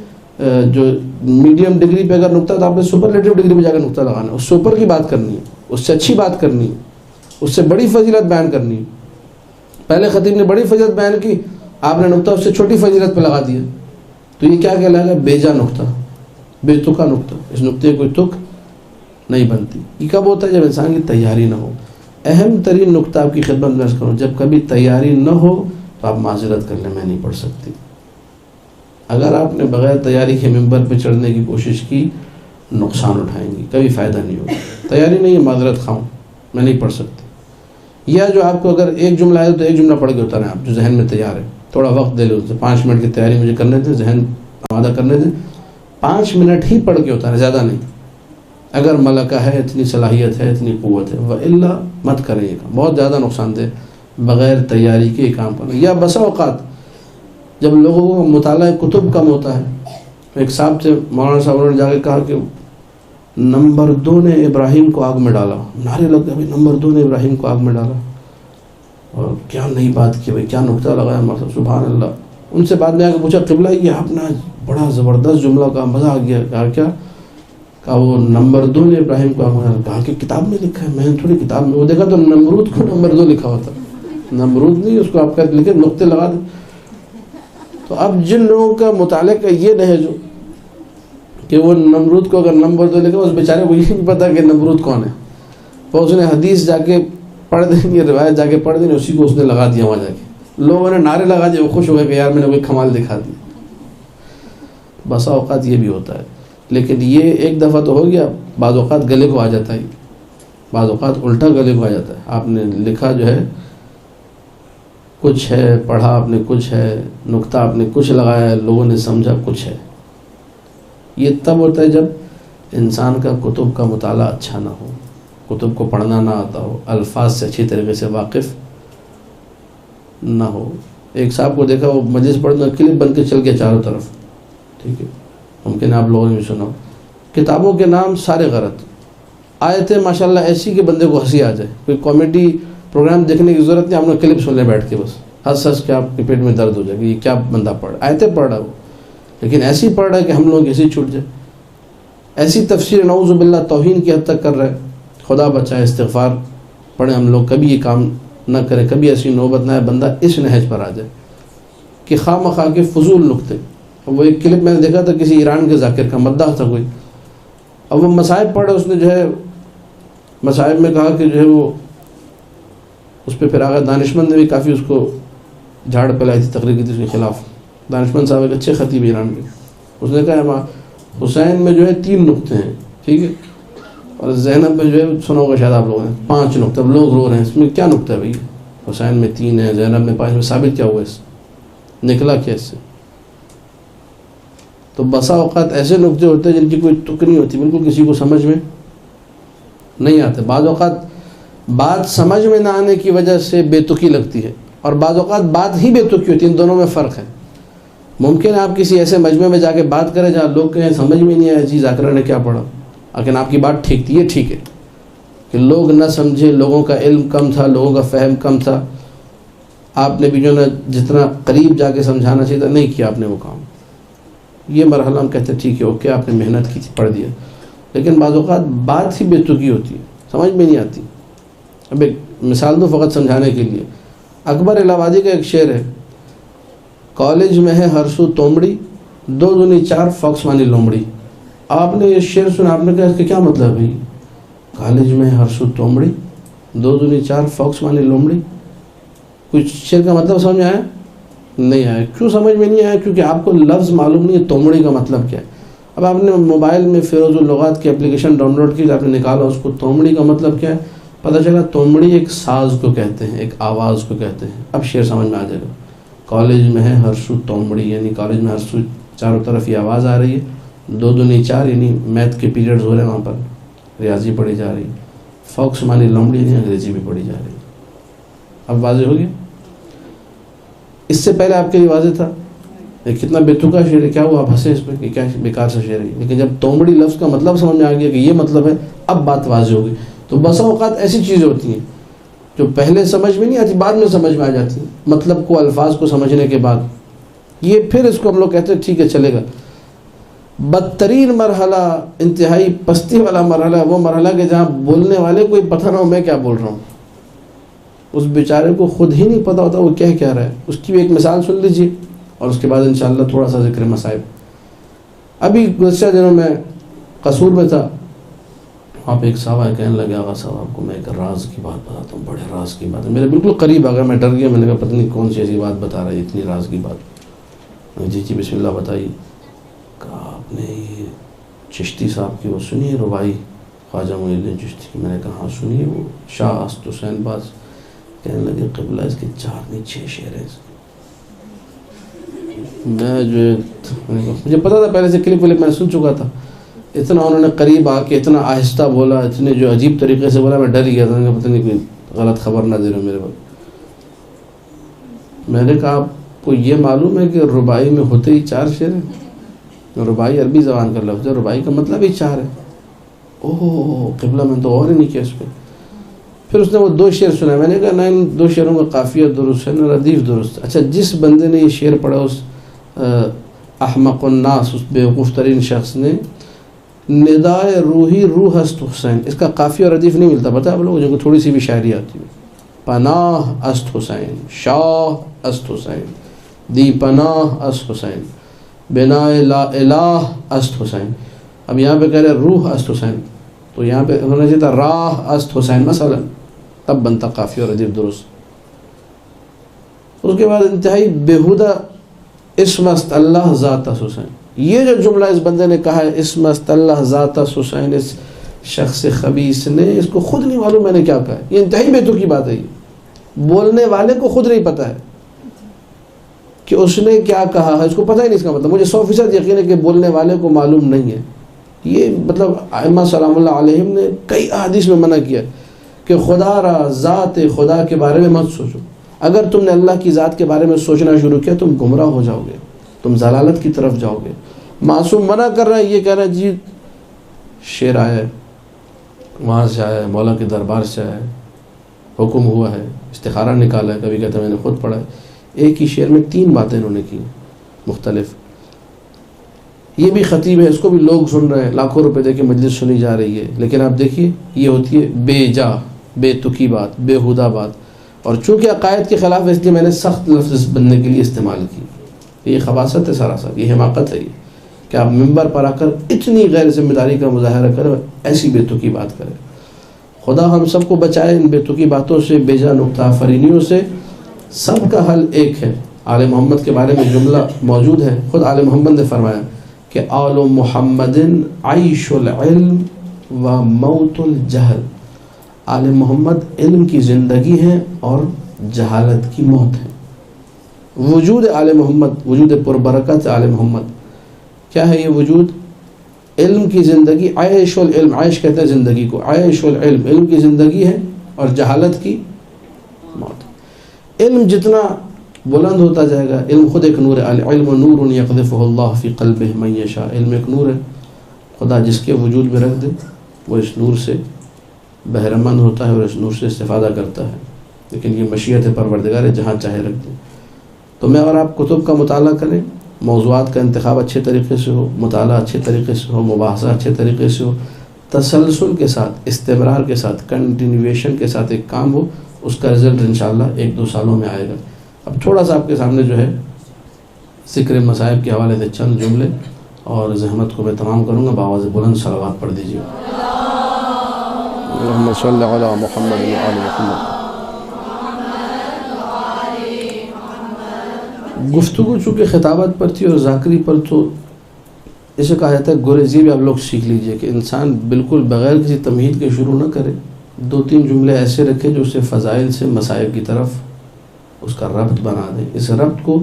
جو میڈیم ڈگری پہ اگر نقطہ, تو آپ نے سپرلیٹو ڈگری پہ جا کر نقطہ لگانا ہے. اس سے اوپر کی بات کرنی ہے, اس سے اچھی بات کرنی ہے, اس سے بڑی فضیلت بیان کرنی ہے. پہلے خطیب نے بڑی فضیلت بیان کی, آپ نے نقطہ اس سے چھوٹی فضیلت پہ لگا دیا, تو یہ کیا کہلائے گا؟ بیجا نقطہ, بے تکا نقطہ. اس نقطے کوئی تک نہیں بنتی. یہ کب ہوتا ہے؟ جب انسان کی تیاری نہ ہو. اہم ترین نقطہ آپ کی خدمت میں عرض کروں، جب کبھی تیاری نہ ہو تو آپ معذرت کر لیں، میں نہیں پڑھ سکتی. اگر آپ نے بغیر تیاری کے ممبر پہ چڑھنے کی کوشش کی نقصان اٹھائیں گی، کبھی فائدہ نہیں ہوگا. تیاری نہیں ہے، معذرت خواہوں، میں نہیں پڑھ سکتی. یا جو آپ کو اگر ایک جملہ ہے تو ایک جملہ پڑھ کے اتریں آپ، جو ذہن میں تیار ہے. تھوڑا وقت دے لو، 5 منٹ کی تیاری مجھے کرنے دیں، ذہن آمادہ کرنے دیں، 5 منٹ ہی پڑھ کے اتریں، زیادہ نہیں. اگر ملکہ ہے، اتنی صلاحیت ہے، اتنی قوت ہے، وَإِلَّا مت کریں. یہ کام بہت زیادہ نقصان دہ بغیر تیاری کے یہ کام کرنا. یا بسا اوقات جب لوگوں کو مطالعہ کتب کم ہوتا ہے، ایک صاحب تھے، مولانا صاحب نے جا کے کہا کہ نمبر 2 نے ابراہیم کو آگ میں ڈالا. نعرے لگ گئے، نمبر 2 نے ابراہیم کو آگ میں ڈالا. اور کیا نئی بات کی بھائی، کیا نقطہ لگایا مطلب، سبحان اللہ. ان سے بعد میں آ کے پوچھا قبلہ یہ آپ نے بڑا زبردست جملہ کہا، مزہ آ گیا. کہا کیا؟ کہا وہ نمبر 2 نے ابراہیم کو آگ میں ڈالا. کہا کہ کتاب میں لکھا ہے، میں نے تھوڑی کتاب میں وہ دیکھا تو نمرود کو نمبر 2 لکھا ہوتا. نمرود نہیں، اس کو آپ کا لکھے نقطے لگا دیں. تو اب جن لوگوں کا مطالعے کا یہ نہج ہو کہ وہ نمرود کو اگر نمبر 2 لکھا، اس بیچارے کو یہ نہیں پتا کہ نمرود کون ہے. وہ اس نے حدیث جا کے پڑھ دیں گے، روایت جا کے پڑھ دیں گے، اسی کو اس نے لگا دیا وہاں جا کے. لوگوں نے نعرے لگا دیے، وہ خوش ہو گئے کہ یار میں نے کوئی کمال دکھا دی. بسا اوقات یہ بھی ہوتا ہے، لیکن یہ ایک دفعہ تو ہو گیا، بعض اوقات گلے کو آ جاتا ہے، بعض اوقات الٹا گلے کو آ جاتا ہے. آپ نے لکھا جو ہے کچھ ہے، پڑھا آپ نے کچھ ہے، نقطہ آپ نے کچھ لگایا، لوگوں نے سمجھا کچھ ہے. یہ تب ہوتا ہے جب انسان کا کتب کا مطالعہ اچھا نہ ہو، کتب کو پڑھنا نہ آتا ہو، الفاظ سے اچھی طریقے سے واقف نہ ہو. ایک صاحب کو دیکھا وہ مجلس پڑھنا کلپ بن کے چل گیا چاروں طرف. ٹھیک ہے، ممکن آپ لوگوں نے بھی سنا ہو. کتابوں کے نام سارے غلط، آیتیں ماشاءاللہ ایسی کہ بندے کو ہنسی آ جائے. کوئی کامیڈی پروگرام دیکھنے کی ضرورت نہیں، آپ نے کلپ سن لے بیٹھ کے، بس ہنس کے آپ کے پیٹ میں درد ہو جائے کہ یہ کیا بندہ پڑھ رہا ہے. آیتیں پڑھ رہا ہے وہ، لیکن ایسی پڑھ رہا ہے کہ ہم لوگ ایسی چھوٹ جائے. ایسی تفسیر نعوذ باللہ توہین کی حد تک کر رہا ہے. خدا بچائے، استغفار پڑھیں ہم لوگ، کبھی یہ کام نہ کریں، کبھی ایسی نوبت نہ ہے بندہ اس نہج پر آ جائے کہ خواہ مخواہ کے فضول نقطے. وہ ایک کلپ میں نے دیکھا تھا کسی ایران کے ذاکر کا، مداح تھا کوئی، اب وہ مصائب پڑھا، اس نے جو ہے مصائب میں کہا کہ جو ہے وہ اس پہ پھر آگے دانشمند نے بھی کافی اس کو جھاڑ پلائی تھی، تقریر کی تھی اس کے خلاف. دانشمند صاحب ایک اچھے خطیب ایران کے، اس نے کہا حسین میں جو ہے 3 نقطے ہیں، ٹھیک ہے، اور زینب میں جو ہے سنا ہوگا شاید آپ لوگوں نے 5 نقطے. اب لوگ رو رہے ہیں، اس میں کیا نقطہ ہے بھائی؟ حسین میں 3 ہے، زینب میں 5، میں ثابت کیا ہوا، اس نکلا کیا اس سے؟ تو بسا اوقات ایسے نقطے ہوتے ہیں جن کی کوئی تک نہیں ہوتی، بالکل کسی کو سمجھ میں نہیں آتے. بعض اوقات بات سمجھ میں نہ آنے کی وجہ سے بے تکی لگتی ہے، اور بعض اوقات بات ہی بے تکی ہوتی ہے. ان دونوں میں فرق ہے. ممکن آپ کسی ایسے مجمع میں جا کے بات کریں جہاں لوگ کہیں سمجھ میں نہیں آیا جی ذاکرہ نے کیا پڑھا، لیکن آپ کی بات ٹھیک تھی. یہ ٹھیک ہے کہ لوگ نہ سمجھے، لوگوں کا علم کم تھا، لوگوں کا فہم کم تھا. آپ نے بھی جو نا جتنا قریب جا کے سمجھانا چاہیے تھا نہیں کیا آپ نے وہ کام. یہ مرحلہ ہم کہتے ہیں ٹھیک ہے، اوکے، آپ نے محنت کی تھی، پڑھ دیا. لیکن بعض اوقات بات ہی بے تکی ہوتی ہے، سمجھ میں نہیں آتی. اب ایک مثال دو فقط سمجھانے کے لیے. اکبر الہ آبادی کا ایک شعر ہے، کالج میں ہے ہر سو تومڑی، 2 دونی 4 فاکس مانی لومڑی. آپ نے یہ شعر سنا، آپ نے کہا اس کا کیا مطلب ہے؟ کالج میں ہے ہر سو تومڑی، 2 دونی 4 فاکس مانی لومڑی. کچھ شعر کا مطلب سمجھ آیا؟ نہیں آیا. کیوں سمجھ میں نہیں آیا؟ کیونکہ آپ کو لفظ معلوم نہیں ہے تومڑی کا مطلب کیا ہے. اب آپ نے موبائل میں فیروز اللغات کی اپلیکیشن ڈاؤن لوڈ کی، آپ نے نکالا اس کو، تومڑی کا مطلب کیا ہے پتہ چلا. تومڑی ایک ساز کو کہتے ہیں، ایک آواز کو کہتے ہیں. اب شعر سمجھ میں آ جائے گا. کالج میں ہے ہر سو تومڑی، یعنی کالج میں ہر سو چاروں طرف یہ آواز آ رہی ہے. 2 دونی 4 یعنی میتھ کے پیریڈز ہو رہے ہیں وہاں پر، ریاضی پڑھی جا رہی ہے. فاکس مانی لومڑی یعنی انگریزی بھی پڑھی جا رہی ہے. اب واضح ہو گیا. اس سے پہلے آپ کے لیے واضح تھا یہ کتنا بے تکا شعر ہے. کیا ہوا آپ ہنسے اس پہ کہ کیا بیکار سا شعر ہے. لیکن جب تومڑی لفظ کا مطلب سمجھ میں آ گیا کہ یہ مطلب ہے، اب بات واضح ہوگی. تو بسا اوقات ایسی چیزیں ہوتی ہیں جو پہلے سمجھ میں نہیں آتی، بعد میں سمجھ میں آ جاتی ہیں، مطلب کو، الفاظ کو سمجھنے کے بعد. یہ پھر اس کو ہم لوگ کہتے ہیں ٹھیک ہے چلے گا. بدترین مرحلہ، انتہائی پستی والا مرحلہ، وہ مرحلہ کہ جہاں بولنے والے کو پتہ نہ ہو میں کیا بول رہا ہوں. اس بیچارے کو خود ہی نہیں پتہ ہوتا وہ کہہ رہا ہے. اس کی بھی ایک مثال سن لیجیے اور اس کے بعد انشاءاللہ تھوڑا سا ذکر مصائب. ابھی گزشتہ دنوں میں قصور میں تھا آپ ایک صاحب آئے کہنے لگے آغا صاحب آپ کو میں ایک راز کی بات بتاتا ہوں، بڑے راز کی بات ہے، میرے بالکل قریب آ گیا، میں ڈر گیا، میں نے کہا پتہ نہیں کون سی ایسی بات بتا رہا ہے اتنی راز کی بات۔ جی جی بسم اللہ بتائیے۔ کہا آپ نے یہ چشتی صاحب کی وہ سنی ہے ربائی خواجہ معین الدین چشتی کی؟ میں نے کہا ہاں سنیے، وہ شاہ اسد حسین باز۔ کہنے لگے قبلہ اس کے 4 نہیں 6 شعر ہیں اس کے۔ میں جو مجھے پتا تھا پہلے سے کلپ میں سن چکا تھا، اتنا انہوں نے قریب آ کے اتنا آہستہ بولا، اتنے جو عجیب طریقے سے بولا، میں ڈر گیا تھا کہ پتہ نہیں کوئی غلط خبر نہ دے رہے میرے پاس۔ میں نے کہا آپ کو یہ معلوم ہے کہ ربائی میں ہوتے ہی 4 شعر ہیں؟ ربائی عربی زبان کا لفظ ہے، ربائی کا مطلب ہی 4 ہے۔ اوہ قبلہ میں تو اور ہی نہیں کیا اس پہ۔ پھر اس نے وہ 2 شعر سنا، میں نے کہا نہ ان 2 شعروں کا قافیہ درست ہے نہ ردیف درست ہے۔ اچھا جس بندے نے یہ شعر پڑھا، اس احمق الناس، اس بیوقوف ترین شخص نے ندائے روحی روح است حسین، اس کا قافیہ اور ردیف نہیں ملتا، پتہ ہے آپ لوگوں کو تھوڑی سی بھی شاعری آتی ہے۔ پناہ است حسین، شاہ است حسین، دی پناہ است حسین، بنا لا الہ است حسین۔ اب یہاں پہ کہہ رہے روح است حسین، تو یہاں پہ ہونا چاہیے تھا راہ است حسین مثلا، تب بنتا قافیہ اور ردیف درست۔ اس کے بعد انتہائی بیہودہ اسم است اللہ ذات است حسین، یہ جو جملہ اس بندے نے کہا ہے اسم است اللہ ذات است حسین، اس شخص خبیث نے، اس کو خود نہیں معلوم میں نے کیا کہا ہے، یہ انتہائی بیتو کی بات ہے، یہ بولنے والے کو خود نہیں پتہ ہے کہ اس نے کیا کہا ہے، اس کو پتہ ہی نہیں اس کا مطلب۔ مجھے 100% یقین ہے کہ بولنے والے کو معلوم نہیں ہے۔ یہ مطلب ائمہ سلام اللہ علیہم نے کئی احادیث میں منع کیا کہ خدا را ذات خدا کے بارے میں مت سوچو، اگر تم نے اللہ کی ذات کے بارے میں سوچنا شروع کیا تم گمراہ ہو جاؤ گے، تم ضلالت کی طرف جاؤ گے۔ معصوم منع کر رہا ہے، یہ کہہ رہا ہے جی شعر آیا ہے، وہاں سے آیا ہے، مولا کے دربار سے آیا ہے، حکم ہوا ہے، استخارہ نکالا ہے، کبھی کہتا ہے میں نے خود پڑھا ہے۔ ایک ہی شعر میں 3 باتیں انہوں نے کی مختلف۔ یہ بھی خطیب ہے، اس کو بھی لوگ سن رہے ہیں، لاکھوں روپے دے کے مجلس سنی جا رہی ہے، لیکن آپ دیکھیے یہ ہوتی ہے بے جا بے تکی بات، بے ہودہ بات، اور چونکہ عقائد کے خلاف ہے اس لیے میں نے سخت لفظ بننے کے لیے استعمال کی۔ یہ خباثت ہے سراسر، یہ حماقت ہے، یہ کہ آپ ممبر پر آ کر اتنی غیر ذمہ داری کا مظاہرہ کریں، ایسی بے تکی بات کریں۔ خدا ہم سب کو بچائے ان بے تکی باتوں سے، بے جا نکتہ آفرینیوں سے۔ سب کا حل ایک ہے۔ آل محمد کے بارے میں جملہ موجود ہے، خود آل محمد نے فرمایا کہ آل محمد عیش العلم و موت الجہل، آل محمد علم کی زندگی ہے اور جہالت کی موت ہے۔ وجود آل محمد، وجود پربرکت آل محمد کیا ہے؟ یہ وجود علم کی زندگی، عیش العلم، عیش کہتے ہیں زندگی کو، عیش العلم علم کی زندگی ہے اور جہالت کی موت۔ علم جتنا بلند ہوتا جائے گا، علم خود ایک نور ہے، العلم نور یقذفہ اللہ فی قلبہ من یشاء، علم ایک نور ہے، خدا جس کے وجود میں رکھ دے وہ اس نور سے بہرمند ہوتا ہے اور اس نور سے استفادہ کرتا ہے، لیکن یہ مشیت پروردگار ہے، جہاں چاہے رکھ دے۔ تو میں اگر آپ کتب کا مطالعہ کریں، موضوعات کا انتخاب اچھے طریقے سے ہو، مطالعہ اچھے طریقے سے ہو، مباحثہ اچھے طریقے سے ہو، تسلسل کے ساتھ، استمرار کے ساتھ، کنٹینیویشن کے ساتھ ایک کام ہو، اس کا رزلٹ انشاءاللہ 1-2 سالوں میں آئے گا۔ اب تھوڑا سا آپ کے سامنے جو ہے ذکر مصائب کے حوالے سے چند جملے اور زحمت کو میں تمام کروں گا، بآواز بلند صلوات پڑھ دیجیے۔ اللہم صلی علی محمد و آل محمد۔ گفتگو چونکہ خطابت پر تھی اور ذاکری پر، تو اسے کہا جاتا ہے گریز۔ یہ بھی آپ لوگ سیکھ لیجئے کہ انسان بالکل بغیر کسی تمہید کے شروع نہ کرے، 2-3 جملے ایسے رکھے جو اسے فضائل سے مسائب کی طرف اس کا ربط بنا دیں۔ اس ربط کو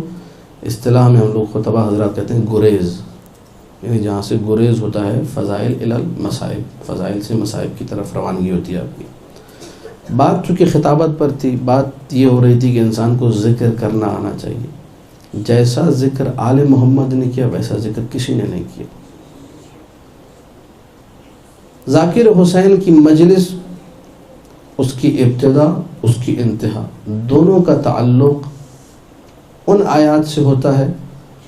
اصطلاح میں ہم لوگ خطبہ حضرات کہتے ہیں گریز، یعنی جہاں سے گریز ہوتا ہے فضائل الی المصائب، فضائل سے مصائب کی طرف روانگی ہوتی ہے آپ کی۔ بات چونکہ خطابت پر تھی، بات یہ ہو رہی تھی کہ انسان کو ذکر کرنا آنا چاہیے۔ جیسا ذکر آل محمد نے کیا ویسا ذکر کسی نے نہیں کیا۔ ذاکر حسین کی مجلس، اس کی ابتدا، اس کی انتہا، دونوں کا تعلق ان آیات سے ہوتا ہے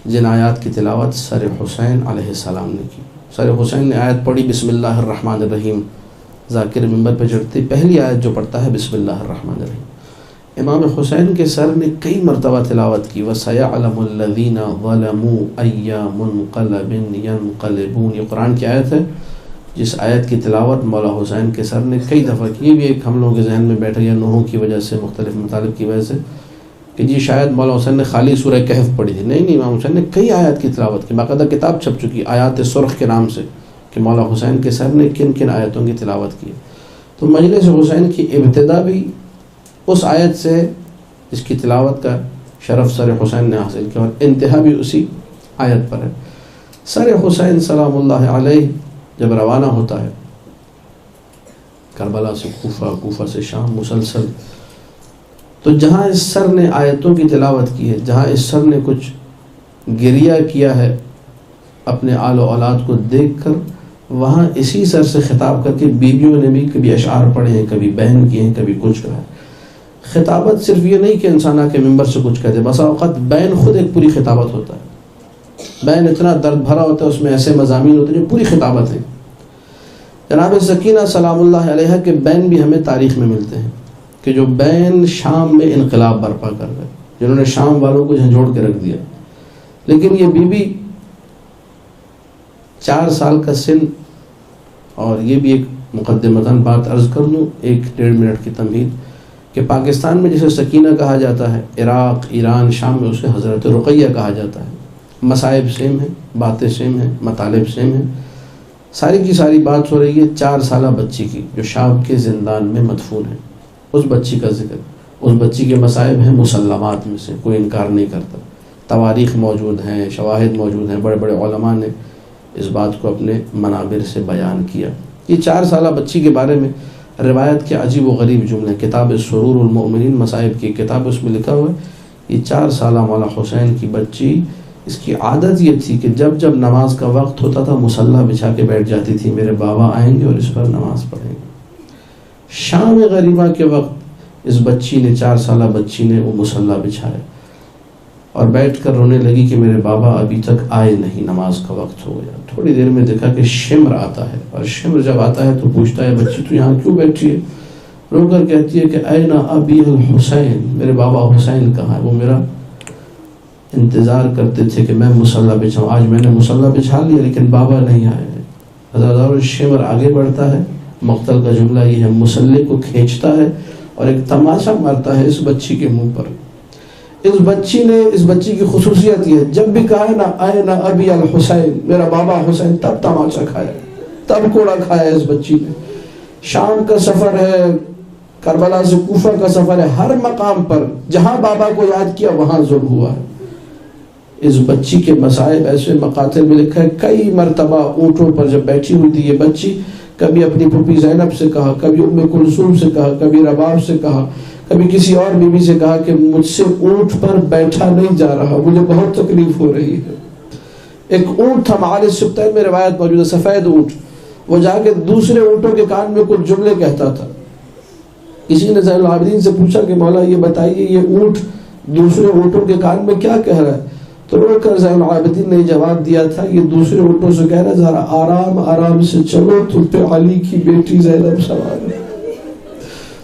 جن آیات کی تلاوت سر حسین علیہ السلام نے کی۔ سر حسین نے آیت پڑھی بسم اللہ الرحمن الرحیم، ذاکر ممبر پہ چڑھتی پہلی آیت جو پڑھتا ہے بسم اللہ الرحمن الرحیم۔ امام حسین کے سر نے کئی مرتبہ تلاوت کی، وَسَيَعْلَمُ الَّذِينَ ظَلَمُوا أَيَّ مُنْقَلَبٍ يَنْقَلِبُونَ، یہ قرآن کی آیت ہے جس آیت کی تلاوت مولا حسین کے سر نے کئی دفعہ کی. یہ بھی ایک ہم لوگوں کے ذہن میں بیٹھ گیا نوحوں کی وجہ سے، مختلف مطالب کی وجہ سے، کہ جی شاید مولا حسین نے خالی سورہ کہف پڑھی تھی. نہیں، امام حسین نے کئی آیات کی تلاوت کی، باقاعدہ کتاب چھپ چکی آیات سرخ کے نام سے، کہ مولا حسین کے سر نے کن کن آیتوں کی تلاوت کی. تو مجلس حسین کی ابتدا بھی اس آیت سے جس کی تلاوت کا شرف سر حسین نے حاصل کیا، اور انتہا بھی اسی آیت پر ہے. سر حسین سلام اللہ علیہ جب روانہ ہوتا ہے کربلا سے کوفہ، کوفہ سے شام، مسلسل، تو جہاں اس سر نے آیتوں کی تلاوت کی ہے، جہاں اس سر نے کچھ گریہ کیا ہے اپنے آل و اولاد کو دیکھ کر، وہاں اسی سر سے خطاب کر کے بیویوں نے بھی کبھی اشعار پڑھے ہیں، کبھی بیان کیے ہیں، کبھی کچھ کہا ہے. خطابت صرف یہ نہیں کہ انسان آ کے ممبر سے کچھ کہتے، بسا اوقات بیان خود ایک پوری خطابت ہوتا ہے. بیان اتنا درد بھرا ہوتا ہے، اس میں ایسے مضامین ہوتے ہیں جو پوری خطابت ہے. جناب سکینہ سلام اللہ علیہ کے بیان بھی ہمیں تاریخ میں ملتے ہیں، کہ جو بیان شام میں انقلاب برپا کر گئے، جنہوں نے شام والوں کو جھنجھوڑ کے رکھ دیا. لیکن یہ بی بی 4 سال کا سن، اور یہ بھی ایک مقدمتاً بات عرض کر دوں، 1-1.5 منٹ کی تمہید، کہ پاکستان میں جسے سکینہ کہا جاتا ہے، عراق، ایران، شام میں اسے حضرت رقیہ کہا جاتا ہے. مصائب سیم ہیں، باتیں سیم ہیں، مطالب سیم ہیں. ساری کی ساری بات ہو رہی ہے 4 سالہ بچی کی جو شام کے زندان میں مدفون ہے. اس بچی کا ذکر، اس بچی کے مصائب ہیں مسلمات میں سے، کوئی انکار نہیں کرتا. تواریخ موجود ہیں، شواہد موجود ہیں، بڑے بڑے علماء نے اس بات کو اپنے منابر سے بیان کیا. یہ 4 سالہ بچی کے بارے میں روایت کے عجیب و غریب جملے، کتاب سرور المؤمنین مصائب کی کتاب، اس میں لکھا ہوا ہے یہ 4 سالہ مولا حسین کی بچی، اس کی عادت یہ تھی کہ جب جب نماز کا وقت ہوتا تھا مصلی بچھا کے بیٹھ جاتی تھی، میرے بابا آئیں گے اور اس پر نماز پڑھیں گے. شام غریبہ کے وقت اس بچی نے، 4 سالہ بچی نے، وہ مصلی بچھایا اور بیٹھ کر رونے لگی کہ میرے بابا ابھی تک آئے نہیں، نماز کا وقت ہو گیا. تھوڑی دیر میں دیکھا کہ شمر آتا ہے، اور شمر جب آتا ہے تو پوچھتا ہے بچی تو یہاں کیوں بیٹھی ہے؟ رو کر کہتی ہے کہ این ابی الحسین، میرے بابا حسین کہاں ہے؟ وہ میرا انتظار کرتے تھے کہ میں مصلی بچھاؤں، آج میں نے مصلی بچھا لیا لیکن بابا نہیں آئے ہیں. ہزار شمر آگے بڑھتا ہے. مقتل کا جملہ یہ ہے، مصلی کو کھینچتا ہے اور ایک تماشا مارتا ہے اس بچی کے منہ پر. اس بچی کی خصوصیت یہ ہے، جب بھی کہا ہے نا این ابی الحسین، میرا بابا حسین، تب تماشا کھایا، تب کوڑا کھایا اس بچی نے. شام کا سفر ہے، کربلا سے کوفہ کا سفر ہے، ہر مقام پر جہاں بابا کو یاد کیا وہاں ظلم ہوا ہے. اس بچی کے مصائب ایسے مقاتل میں لکھا ہے، کئی مرتبہ اونٹوں پر جب بیٹھی ہوئی تھی یہ بچی، کبھی اپنی پھوپھی زینب سے کہا، کبھی ام کلثوم سے کہا، کبھی رباب سے کہا، کبھی کسی اور بیوی سے کہا کہ مجھ سے اونٹ پر بیٹھا نہیں جا رہا، مجھے بہت تکلیف ہو رہی ہے. ایک اونٹ تھا معال سبتین میں روایت موجود ہے، سفید اونٹ، وہ جا کے دوسرے اونٹوں کے کان میں کچھ جملے کہتا تھا. کسی نے زین العابدین سے پوچھا کہ مولا یہ بتائیے یہ اونٹ دوسرے اونٹوں کے کان میں کیا کہہ رہا ہے؟ تو رو کر زین العابدین نے جواب دیا تھا، یہ دوسرے اونٹوں سے کہہ رہا ہے ذرا آرام آرام سے چلو، تم پہ علی کی بیٹی زینب سوار ہے،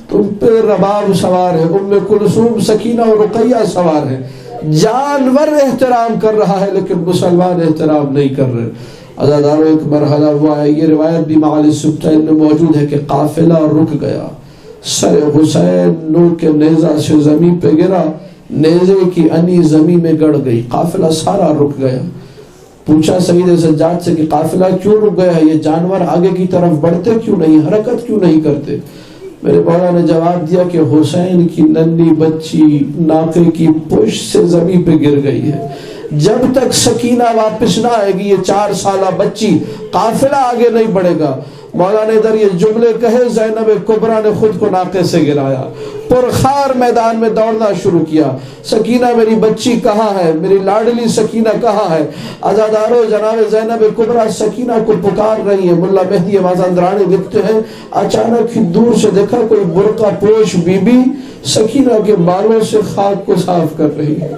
تم پہ رباب سوار ہے، ام کلثوم، سکینہ اور رقیہ سوار ہے. جانور احترام کر رہا ہے لیکن مسلمان احترام نہیں کر رہے. عزاداروں ایک مرحلہ ہوا ہے، یہ روایت بھی معال سبتین میں موجود ہے کہ قافلہ رک گیا، سر حسین نور کے نیزہ سے زمین پہ گرا، نیزے کی انی زمین میں گڑ گئی، قافلہ سارا رک گیا. پوچھا سید سجاد سے کہ قافلہ کیوں رک گیا ہے، یہ جانور آگے کی طرف بڑھتے کیوں نہیں، حرکت کیوں نہیں کرتے؟ میرے مولا نے جواب دیا کہ حسین کی ننھی بچی ناقے کی پشت سے زمین پہ گر گئی ہے، جب تک سکینہ واپس نہ آئے گی یہ 4 سالہ بچی، قافلہ آگے نہیں بڑھے گا. مولا نے ادھر یہ جملے کہے، زینب کبریٰ نے خود کو ناقے سے گرایا، پرخار میدان میں دوڑنا شروع کیا. سکینہ میری بچی کہاں ہے، میری لاڈلی سکینہ کہاں ہے؟ عزادارو جناب زینب کبریٰ سکینہ کو پکار رہی ہے. ملا مہدی مازندرانی لکھتے ہیں اچانک ہی دور سے دیکھا کوئی برقع پوش بی بی سکینہ کے بالوں سے خاک کو صاف کر رہی ہے،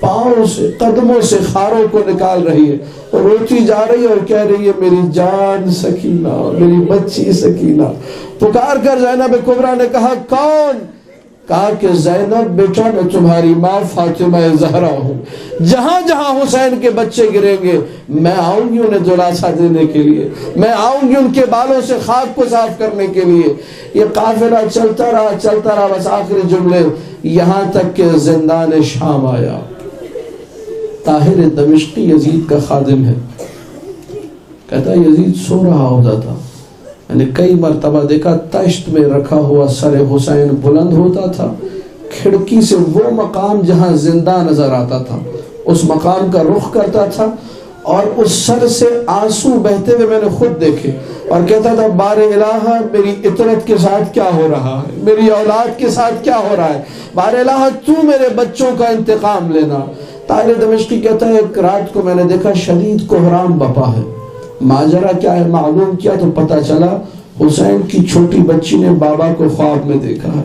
پاؤں سے قدموں سے خاروں کو نکال رہی ہے اور روتی جا رہی ہے اور کہہ رہی ہے میری جان سکینہ، میری بچی سکینہ. پکار کر زینب کبریٰ نے کہا کون؟ کہا کہ زینب بیٹا میں تمہاری ماں فاطمہ زہرا ہوں، جہاں جہاں حسین کے بچے گریں گے میں آؤں گی انہیں دلاسا دینے کے لیے، میں آؤں گی ان کے بالوں سے خاک کو صاف کرنے کے لیے۔ یہ قافلہ چلتا رہا، بس آخری جملے یہاں تک کہ زندان شام آیا۔ طاہر دمشقی یزید کا خادم ہے، کہتا ہے یزید سو رہا ہوتا تھا، میں نے کئی مرتبہ دیکھا تشت میں رکھا ہوا سر حسین بلند ہوتا تھا، کھڑکی سے وہ مقام جہاں زندہ نظر آتا تھا اس مقام کا رخ کرتا تھا، اور اس سر سے آنسو بہتے ہوئے میں نے خود دیکھے، اور کہتا تھا بار الہ میری اطرت کے ساتھ کیا ہو رہا ہے، میری اولاد کے ساتھ کیا ہو رہا ہے، بار الہ تو میرے بچوں کا انتقام لینا۔ طاہر دمشقی کہتا ہے ایک رات کو میں نے دیکھا شدید کوہرام بپا ہے، ماجرا کیا ہے معلوم کیا تو پتہ چلا حسین کی چھوٹی بچی نے بابا کو خواب میں دیکھا ہے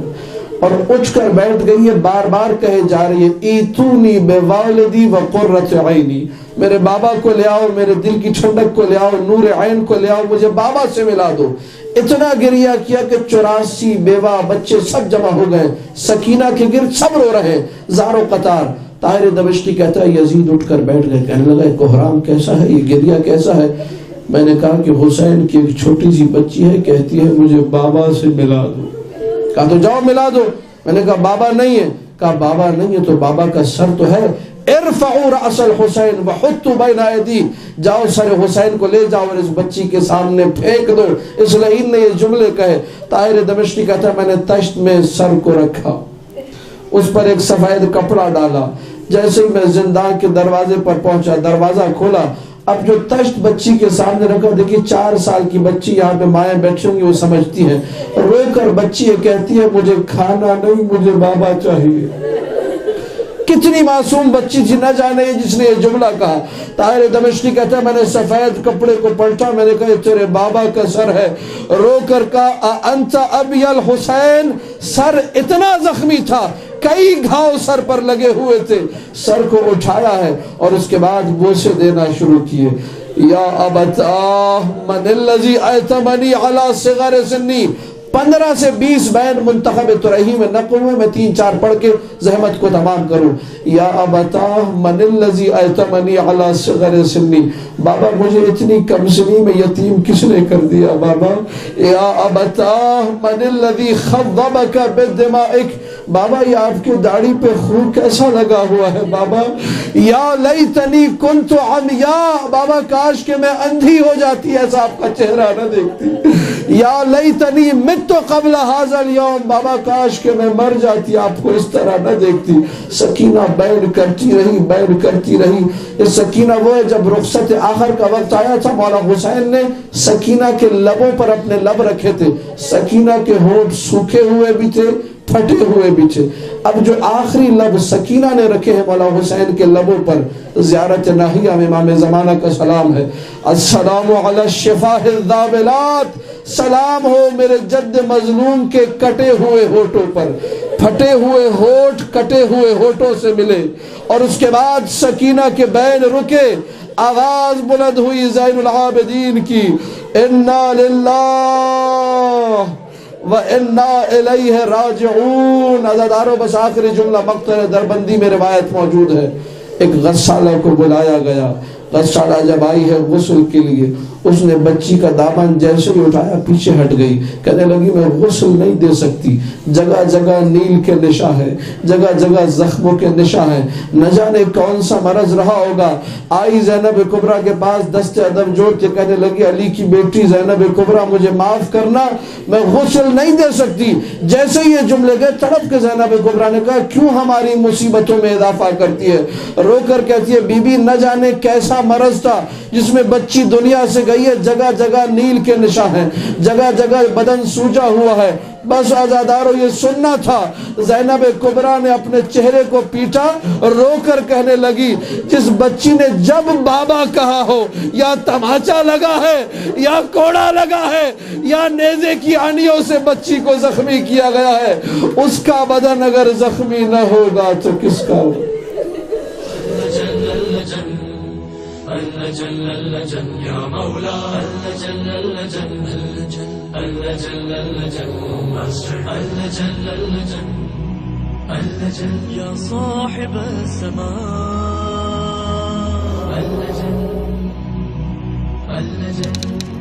اور اٹھ کر بیٹھ گئی ہے، بار بار کہے جا رہی ہے ایتونی بے والدی و قرۃ عینی، میرے بابا کو لے آؤ، میرے دل کی ٹھنڈک کو لے آؤ، نور عین کو لے آؤ، مجھے بابا سے ملا دو۔ اتنا گریہ کیا کہ 84 بیوہ بچے سب جمع ہو گئے، سکینہ کے گرد سب رو رہے زار و قطار۔ طاہر دمشقی کہتا ہے یزید اٹھ کر بیٹھ گئے، کہنے لگا یہ کوہرام کیسا ہے، یہ گریہ کیسا ہے؟ میں نے کہا کہ حسین کی ایک چھوٹی سی بچی ہے، کہتی ہے مجھے بابا سے ملا دو۔ کہا تو جاؤ ملا دو۔ میں نے کہا بابا نہیں ہے، کہا بابا نہیں ہے تو بابا کا سر تو ہے، ارفعوا رأس الحسین وحطوا بین ایدی، جاؤ سر حسین کو لے جاؤ اور اس بچی کے سامنے پھینک دو۔ اس لعین نے یہ جملے کہے۔ طاہر دمشقی کہتا ہے میں نے تشت میں سر کو رکھا، اس پر ایک سفید کپڑا ڈالا، جیسے ہی میں زندان کے دروازے پر پہنچا دروازہ کھولا، اب جو تشت بچی کے سامنے رکھا، دیکھیے 4 سال کی بچی یہاں پہ مائیں بیٹھی ہوں گی، وہ سمجھتی ہیں، رو کر بچی یہ کہتی ہے مجھے کھانا نہیں مجھے بابا چاہیے۔ کتنی معصوم بچی تھی نہ جانے جس نے یہ جملہ کہا۔ طاہر دمشقی کہتا ہے میں نے سفید کپڑے کو پلٹا، میں نے کہا یہ تیرے بابا کا سر ہے، رو کر کہا انت ابی الحسین، سر اتنا زخمی تھا کئی گھاؤ سر پر لگے ہوئے تھے، سر کو اٹھایا ہے اور اس کے بعد بوسے دینا شروع کیے۔ یا ابتاه من الذي اعتمني على صغر سنی، 15 سے 20 بین منتخب ترہی میں نقل ہوئے، میں 3-4 پڑھ کے زحمت کو تمام کروں۔ یا ابتاه من الذي اعتمني على صغر سنی، بابا مجھے اتنی کم سنی میں یتیم کس نے کر دیا بابا۔ یا ابتاه من الذي خضبك بدمائك، بابا یہ آپ کی داڑھی پہ خون کیسا لگا ہوا ہے بابا۔ یا لیتنی کنت عمیاء، بابا کاش کہ میں اندھی ہو جاتی ایسا آپ کا چہرہ نہ دیکھتی۔ یا لیتنی مت قبل هذا اليوم، بابا کاش کہ میں مر جاتی آپ کو اس طرح نہ دیکھتی۔ سکینہ بیان کرتی رہی۔ یہ سکینہ وہ ہے جب رخصت آخر کا وقت آیا تھا، مولا حسین نے سکینہ کے لبوں پر اپنے لب رکھے تھے، سکینہ کے ہونٹ سوکھے ہوئے بھی تھے پھٹے ہوئے بھی تھے، اب جو آخری لب سکینہ نے رکھے ہیں مولا حسین کے لبوں پر، زیارت ناہیہ میں امام زمانہ کا سلام ہے۔ السلام علی الشفاہ الذابلات، سلام ہو میرے جد مظلوم کے کٹے ہوئے ہونٹوں پر، پھٹے ہوئے ہونٹ کٹے ہوئے ہونٹوں سے ملے، اور اس کے بعد سکینہ کے بین رکے، آواز بلند ہوئی زین العابدین کی، انا للہ وَإِنَّا إِلَيْهِ راجعون۔ عزادارو بس آخری جملہ مقطع دربندی میں روایت موجود ہے، ایک غسالہ کو بلایا گیا، غسالہ جب آئی ہے غسل کے لیے، اس نے بچی کا دامن جیسے ہی اٹھایا پیچھے ہٹ گئی، کہنے لگی میں غسل نہیں دے سکتی، جگہ جگہ نیل کے نشاں ہیں، جگہ جگہ زخموں کے نشاں ہیں، نہ جانے کون سا مرض رہا ہوگا۔ آئی زینب کبریٰ کے پاس دست ادب جوڑ کے کہنے لگی علی کی بیٹی زینب کبریٰ مجھے معاف کرنا، میں غسل نہیں دے سکتی۔ جیسے ہی یہ جملے گئے تڑپ کے زینب کبریٰ نے کہا کیوں ہماری مصیبتوں میں اضافہ کرتی ہے، رو کر کہتی ہے بی بی نہ جانے کیسا مرض تھا جس میں بچی دنیا سے گئی ہے، جگہ جگہ نیل کے نشاں ہیں، جگہ جگہ بدن سوجا ہوا ہے، بس عزادارو یہ سننا تھا۔ زینب کبریٰ نے اپنے چہرے کو پیٹا، رو کر کہنے لگی جس بچی نے جب بابا کہا ہو یا تماچا لگا ہے یا کوڑا لگا ہے یا نیزے کی آنیوں سے بچی کو زخمی کیا گیا ہے، اس کا بدن اگر زخمی نہ ہوگا تو کس کا ہوگا؟ یا مولا اللہ جل اللجل يا صاحب السماء اللجل اللجل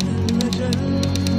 اللجل